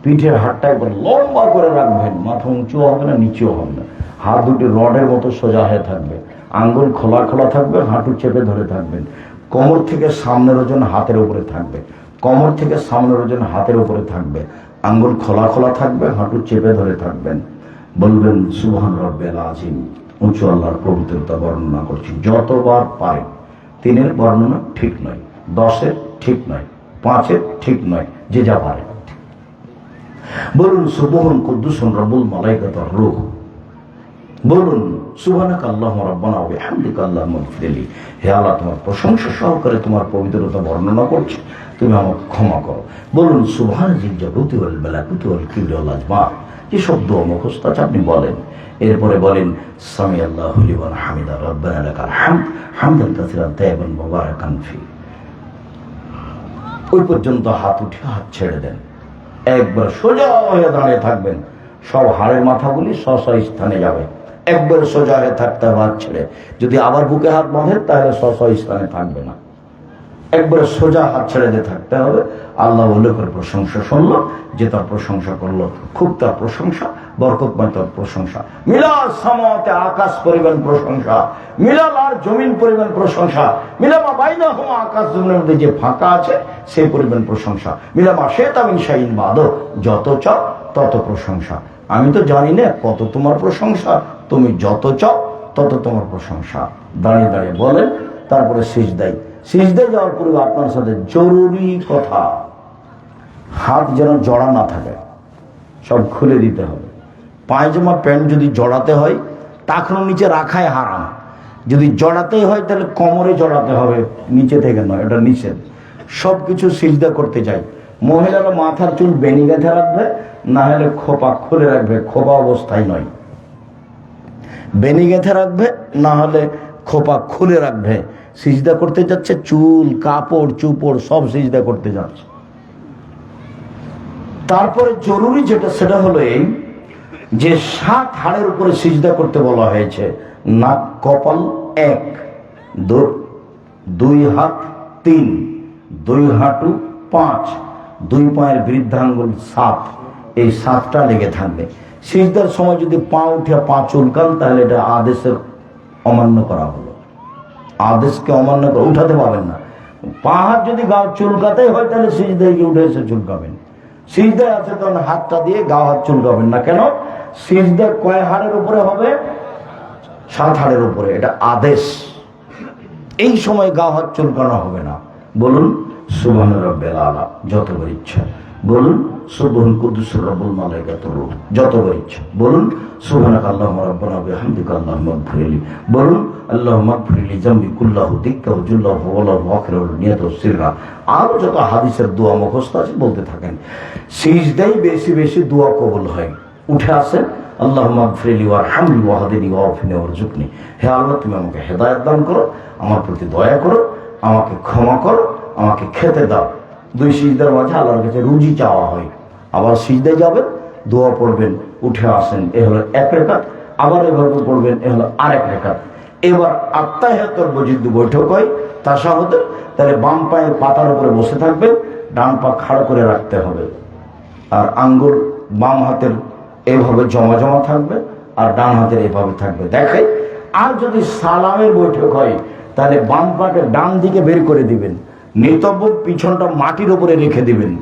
পিঠের হাতটা একবার লম্বা করে রাখবেন, মাথা উঁচু হবে না, নিচেও হবে না। হাত দুটি রডের মতো সোজা হয়ে থাকবে, আঙ্গুল খোলা খোলা থাকবে, হাঁটু চেপে ধরে থাকবেন। কোমর থেকে সামনের ওজন হাতের উপরে থাকবে, কোমর থেকে সামনের ওজন হাতের উপরে থাকবে, আঙ্গুল খোলা খোলা থাকবে, হাঁটু চেপে ধরে থাকবেন। বলবেন সুবহান রাব্বিল আযীম। উঁচু আল্লাহর পবিত্রতা বর্ণনা করছি যতবার পারে। 3-এর বর্ণনা ঠিক নয়, 10-এর ঠিক নয়, 5-এর ঠিক নয়, যে যা পারে বলুন সুবহান কুদ্দুসুন রব্বুল মালাইকাতুর রূহ। বলুন সুবহানাকা আল্লাহুম্মা রাব্বানা ওয়া বিহামদিকা আল্লাহুম্মা ইগফিরলি। হে আল্লাহ, তোমার প্রশংসা সহকারে তোমার পবিত্রতা বর্ণনা করছি, তুমি আমাকে ক্ষমা করো। বলুন সুবহান জিল জাবরুতি ওয়াল মালাকুতি ওয়াল কিবরি ওয়াল আজমা। যে শব্দ মুখস্থ আছে আপনি বলেন। এরপরে বলেন সামি আল্লাহু লিমান হামিদা রাব্বানা লাকাল হামদ হামদান কাসীরান তাইয়িবান মুবারাকান ফি। ওই পর্যন্ত হাত উঠে হাত ছেড়ে দেন, একবার সোজা হয়ে দাঁড়িয়ে থাকবেন। সব হাড়ের মাথাগুলি স্ব স্থানে যাবে। একবার সোজা হয়ে থাকতে হবে হাত ছেড়ে। যদি আবার বুকে হাত বাঁধেন তাহলে স্ব স্থানে থাকবে না। একবারে সোজা হাত ছেড়ে দিয়ে থাকতে হবে। আল্লাহ উল্লেখ করে প্রশংসা শুনল, যে তার প্রশংসা করলো, খুব তার প্রশংসা, বরকতময় তার প্রশংসা। মিলাল সামাওয়াতে, আকাশ পরিমাণ প্রশংসা, মিলাল আর জমিন পরিমাণ প্রশংসা, মিলামা বাইনাহুমা, আকাশ জমিনের মধ্যে যে ফাঁকা আছে সেই পরিমাণ প্রশংসা, মিলামা শিতা মিন শাইইন বা'দ, যত চাও তত প্রশংসা। আমি তো জানি না কত তোমার প্রশংসা, তুমি যত চাও তত তোমার প্রশংসা। দাঁড়িয়ে দাঁড়িয়ে বলেন। তারপরে সিজদায় যাওয়ার পূর্বে আপনার সাথে জরুরি কথা, হাত যেন জড়া না থাকে, সব খুলে দিতে হবে। পায়জামা প্যান্ট যদি জড়াতে হয় টাকনো নিচে রাখাই হারাম। যদি জড়াতেই হয় তাহলে কোমরে জড়াতে হবে, নিচে থেকে নয়, এটা নিষেধ। সব কিছু সিজদা করতে চাই। মহিলারা মাথার চুল বেনি গেঁথে রাখবে, না হলে খোপা খুলে রাখবে, খোপা অবস্থায় নয়। বেনি গেঁথে রাখবে, না হলে খোপা খুলে রাখবে। সিজদা করতে যাচ্ছে, চুল কাপড় চুপড় সব সিজদা করতে যাচ্ছে। তারপরে জরুরি যেটা, সেটা হলো এই যে 7 হাড়ের উপরে সিজদা করতে বলা হয়েছে। নাক কপাল 1, 2 হাত 3, 2 হাঁটু 5, 2 পায়ের বৃদ্ধাঙ্গুল 7। এই 7টা লেগে থাকবে। সিজদার সময় যদি পা উঠে পা চুলকান তাহলে এটা আদেশের অমান্য করা হলো। আদেশকে অমান্য করে উঠাতে পারবেন না। পা হাত যদি গা চুলকাতে হয় তাহলে সিজদায় গিয়ে উঠে এসে চুলকাবেন। সিজদায় আছে তখন হাতটা দিয়ে গা হাত চুলকাবেন না। কেন? সিজদা কয় হাড়ের উপরে হবে? 7 হাড়ের উপরে, এটা আদেশ। এই সময় গা হাত চুলকানো হবে না। বলুন সুবহান রাব্বিল আলা, যতবার ইচ্ছা বলুন। সুবহান কুদ্দুসুর রব্বুল মালাইকাতুর রূহ, যতবার ইচ্ছা বলুন। সুবহানাকা আল্লাহুম্মা রাব্বানা ওয়া বিহামদিকা আল্লাহুম্মা ইগফিরলি। বলুন আল্লাহুম্মা ইগফিরলি যামবি কুল্লাহু দিক্কাহু জুল্লাহু ওয়ালাহু আখিরাহু নিয়াতু সিররা। আর যত হাদিসের দোয়া মুখস্থ আছে বলতে থাকেন। সিজদায় বেশি বেশি দোয়া কবুল হয়। উঠে আসেন, আল্লাহুম্মা ইগফিরলি ওয়ারহামনি ওয়াহদিনি ওয়াফিনি ওয়ারযুকনি। হে আল্লাহ, তুমি আমাকে হেদায়েত দান করো, আমার প্রতি দয়া করো, আমাকে ক্ষমা করো, আমাকে খেতে দাও। 2 সিজদার মাঝে আল্লাহর কাছে রুজি চাওয়া হয়। আবার সিজদায় যাবেন, দোয়া পড়বেন, উঠে আসেন, এ হলো 1 রাকাত। আবার এভাবে পড়বেন, এ হলো আরেক রাকাত। এবার আত্তাহিয়াতুর যদি বৈঠক হয় তাশাহুদে, তাহলে বাম পায়ের পাতার উপরে বসে থাকবেন, ডান পা খাড়া করে রাখতে হবে, আর আঙ্গুল বাম হাতের এইভাবে জমা জমা থাকবে, আর ডান হাতের এইভাবে থাকবে। দেখে। আর যদি সালামের বৈঠক হয় তাহলে বাম পাকে ডান দিকে বের করে দিবেন, নিতব্য পিছনটা মাটির উপরে রেখে দিবেন,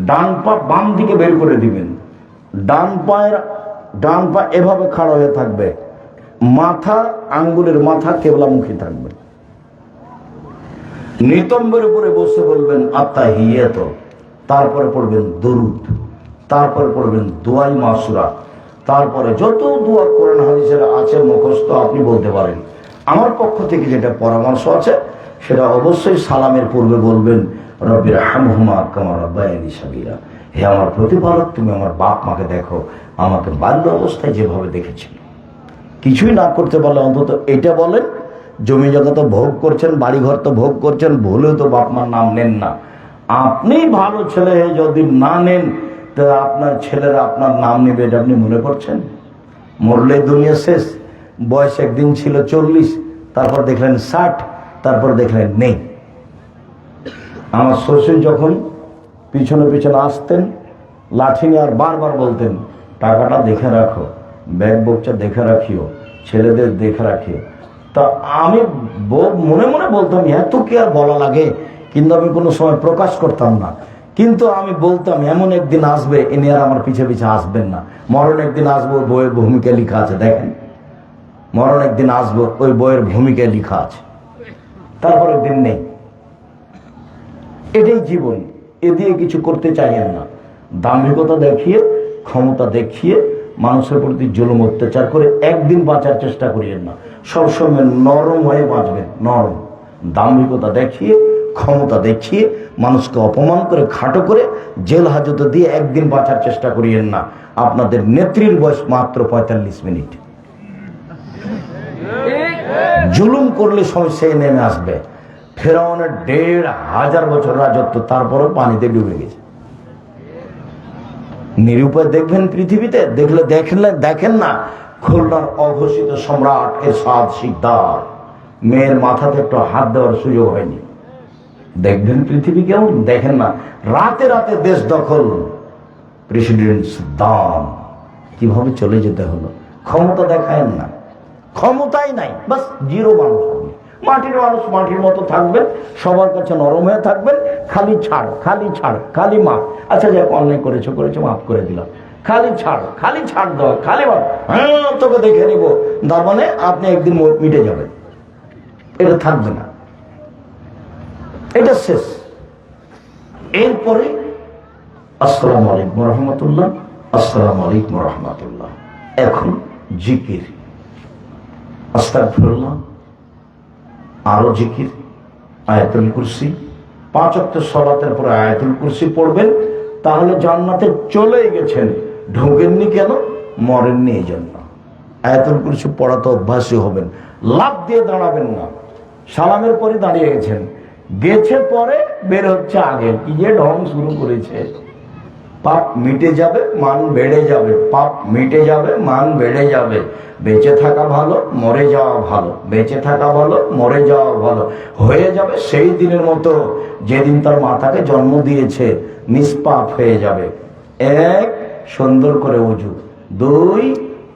ডান পা বাম দিকে বের করে দিবেন, ডান পা এভাবে খাড়া হয়ে থাকবে, মাথা আঙ্গুলের মাথা কেবলামুখী থাকবে। নিতম্বের উপরে বসে বলবেন আত্তাহিয়াত, তারপরে পড়বেন দরুদ, তারপরে পড়বেন দোয়াই মাসুরা, তারপরে যত দোয়া কোরআন হাদিসের আছে মুখস্থ আপনি বলতে পারেন। আমার পক্ষ থেকে যেটা পরামর্শ আছে, সেটা অবশ্যই সালামের পূর্বে বলবেন, রব্বির হামহুমা কামা রাব্বায়ানি সগীরা। হে আমার প্রতিপালক, তুমি আমার বাপ মাকে দেখো আমাকে বাল্য অবস্থায় যেভাবে দেখেছিল। কিছুই না করতে পারলে অন্তত এটা বলেন, জমি জগা তো ভোগ করছেন, বাড়িঘর তো ভোগ করছেন, ভুলেও তো বাপ মার নাম নেন না। আপনি ভালো ছেলে যদি না নেন, তো আপনার ছেলেরা আপনার নাম নেবে, এটা আপনি মনে করছেন? মরলে দুনিয়া শেষ। বয়স একদিন ছিল 40, তারপর দেখলেন 60, তারপর দেখলেন নেই। আমার শ্বশুর যখন পিছনে পিছনে আসতেন, লাঠি নিয়ে আর বারবার বলতেন, টাকাটা দেখে রাখো, ব্যাগ বকটা দেখে রাখিও, ছেলেদের দেখে রাখিও। তা আমি মনে মনে বলতাম, এত কি আর বলা লাগে, কিন্তু আমি কোনো সময় প্রকাশ করতাম না। কিন্তু আমি বলতাম, এমন একদিন আসবে, এনে আর আমার পিছে পিছে আসবেন না। মরণ একদিন আসবো, বইয়ের ভূমিকা লেখা আছে, দেখেন, মরণ একদিন আসবো, ওই বইয়ের ভূমিকায় লেখা আছে, তারপর একদিন নেই। এটাই জীবন, এ দিয়ে কিছু করতে চাইেন না। দাম্ভিকতা দেখিয়ে, ক্ষমতা দেখিয়ে, মানুষের প্রতি জুলুম অত্যাচার করে একদিন বাঁচার চেষ্টা করিয়েন না। সবসময় নরম হয়ে বাঁচবেন, নরম। দাম্ভিকতা দেখিয়ে, ক্ষমতা দেখিয়ে, মানুষকে অপমান করে, খাটো করে, জেল হাজতে দিয়ে একদিন বাঁচার চেষ্টা করিয়েন না। আপনাদের নেত্রীর বয়স মাত্র 45 মিনিট। জুলুম করলে সে নেমে আসবে। ফেরাউনের ১৫০০ বছর রাজত্ব, তারপরও পানিতে ডুবে গেছে। নিরুপায় দেখবেন পৃথিবীতে, দেখেন না খুলনার অঘোষিত সম্রাট এরশাদ শিকদার, মেয়ের মাথাতে একটু হাত দেওয়ার সুযোগ হয়নি। দেখবেন পৃথিবী কেমন, দেখেন না রাতে রাতে দেশ দখল, প্রেসিডেন্ট সাদ্দাম কিভাবে চলে যেতে হলো। ক্ষমতা দেখায় না, ক্ষমতাই নাই, বাস জিরো মানুষ। মাটির মানুষ মাটির মতো থাকবেন, সবার কাছে নরম হয়ে থাকবেন, খালি ছাড়, খালি ছাড়, খালি মাপ। আচ্ছা যাক, অন্যায় করেছো মাফ করে দিলাম, খালি ছাড়, খালি ছাড় দেওয়া, খালি মাপ, হ্যাঁ তোকে দেখে নিব, তার মানে আপনি একদিন মিটে যাবেন। এটা থাকবে না, এটা শেষ। এরপরে আসসালামু আলাইকুম রহমতুল্লাহ, আসসালামু আলাইকুম রহমতুল্লাহ। এখন জিকির, আস্তাগফিরুল্লাহ, আরো জিকির, আয়াতুল কুরসি। 5 ওয়াক্ত সালাতের পরে আয়াতুল কুরসি পড়বেন, তাহলে জান্নাতে চলেই গেছেন। ঢোকেননি কেন? মরেননি এই জন্য। আয়াতুল কুরসি পড়াতে অভ্যাসী হবেন, লাফ দিয়ে দাঁড়াবেন না। সালামের পরে দাঁড়িয়ে গেছে পরে বের হচ্ছে আগে, কি যে ঢং শুরু করেছে। পাপ মিটে যাবে, মান বেড়ে যাবে, পাপ মিটে যাবে, মান বেড়ে যাবে। বেঁচে থাকা ভালো, মরে যাওয়া ভালো, বেঁচে থাকা ভালো, মরে যাওয়া ভালো। হয়ে যাবে সেই দিনের মতো যেদিন তার মাতাকে জন্ম দিয়েছে, নিষ্পাপ হয়ে যাবে। 1, সুন্দর করে ওযু। 2,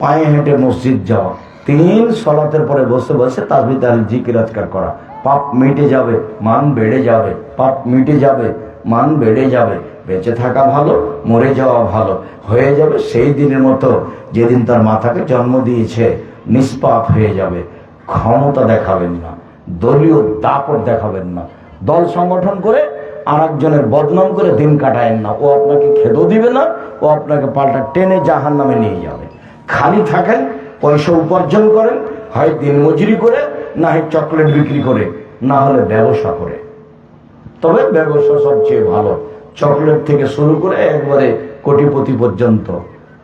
পায়ে হেঁটে মসজিদ যাওয়া। 3, সালাতের পরে বসে বসে তাসবিহ তাহলিল জিকির আজকার করা। পাপ মিটে যাবে, মান বেড়ে যাবে, পাপ মিটে যাবে, মান বেড়ে যাবে। বেঁচে থাকা ভালো, মরে যাওয়া ভালো। হয়ে যাবে সেই দিনের মতো যেদিন তার মাতাকে জন্ম দিয়েছে, নিষ্পাপ হয়ে যাবে। ক্ষমতা দেখাবেন না, দলীয় দাপট দেখাবেন না, দল সংগঠন করে আর একজনের বদনাম করে দিন কাটায়েন না। ও আপনাকে খেতেও দিবে না, ও আপনাকে পাল্টা টেনে জাহান্নামে নিয়ে যাবে। খালি থাকেন, পয়সা উপার্জন করেন, হয় দিন মজুরি করে, না হয় চকলেট বিক্রি করে, না হলে ব্যবসা করে। তবে ব্যবসা সবচেয়ে ভালো। চকলেট থেকে শুরু করে একবারে কোটিপতি পর্যন্ত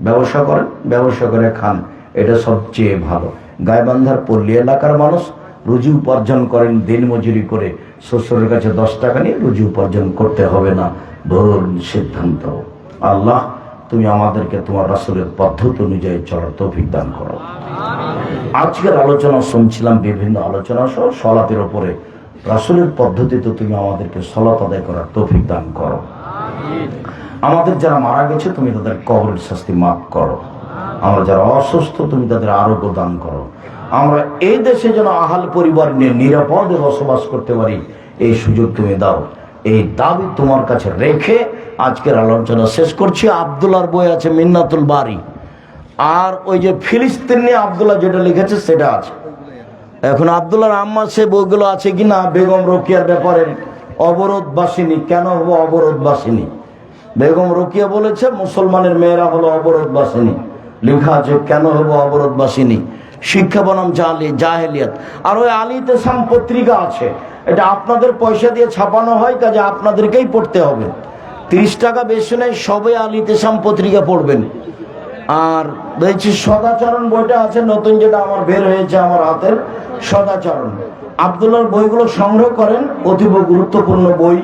ব্যবসা করেন, ব্যবসা করে খান, এটা সবচেয়ে ভালো। গাইবান্ধার পল্লী এলাকার মানুষ রুজি উপার্জন করেন দিন মজুরি করে। শ্বশুরের কাছে 10 টাকা নিয়ে রুজি উপার্জন করতে হবে না, ভুল সিদ্ধান্ত। আল্লাহ, তুমি আমাদেরকে তোমার রাসূলের পদ্ধতি অনুযায়ী চলার তৌফিক দান করো। আজকের আলোচনা শুনছিলাম, বিভিন্ন আলোচনা সহ সালাতের উপরে। রাসূলের পদ্ধতিতে তুমি আমাদেরকে সালাত আদায় করার তৌফিক দান করো। আমাদের যারা মারা গেছে তুমি তাদের কবরের শাস্তি মাফ করো। আমরা যারা অসুস্থ তুমি তাদের আরোগ্য দান করো। আমরা এই দেশে যেন আহাল পরিবার নিয়ে নিরাপদে বসবাস করতে পারি, এই সুযোগ তুমি দাও। এই দাবি তোমার কাছে রেখে আজকের আলোচনা শেষ করছি। আব্দুল্লাহর বই আছে মিন্নাতুল বারি, আর ওই যে ফিলিস্তিন নিয়ে আব্দুল্লাহ যেটা লিখেছে সেটা আছে। এখন আব্দুল্লাহর আম্মা সে বইগুলো আছে কিনা, বেগম রোকিয়ার ব্যাপারে অবরোধ বাসিনী, কেন হবো অবরোধ বাসিনী? বেগম রোকিয়া বলেছে মুসলমানের মেয়েরা হলো অবরোধ বাসিনী, লেখা আছে কেন হবো অবরোধ বাসিনী। শিক্ষা বনাম জাহেলিয়াত। আর ওই আলী তেসাম পত্রিকা আছে, এটা আপনাদের পয়সা দিয়ে ছাপানো হয়, কাজে আপনাদেরকেই পড়তে হবে। 30 টাকা বেশি নেই, সবে আল ইতিসাম পত্রিকা পড়বেন। আর দেখছি সদাচরণ বইটা আছে নতুন, যেটা আমার বের হয়েছে আমার হাতের, সদাচরণ। আব্দুল্লাহর বইগুলো সংগ্রহ করেন, অতীব গুরুত্বপূর্ণ বই।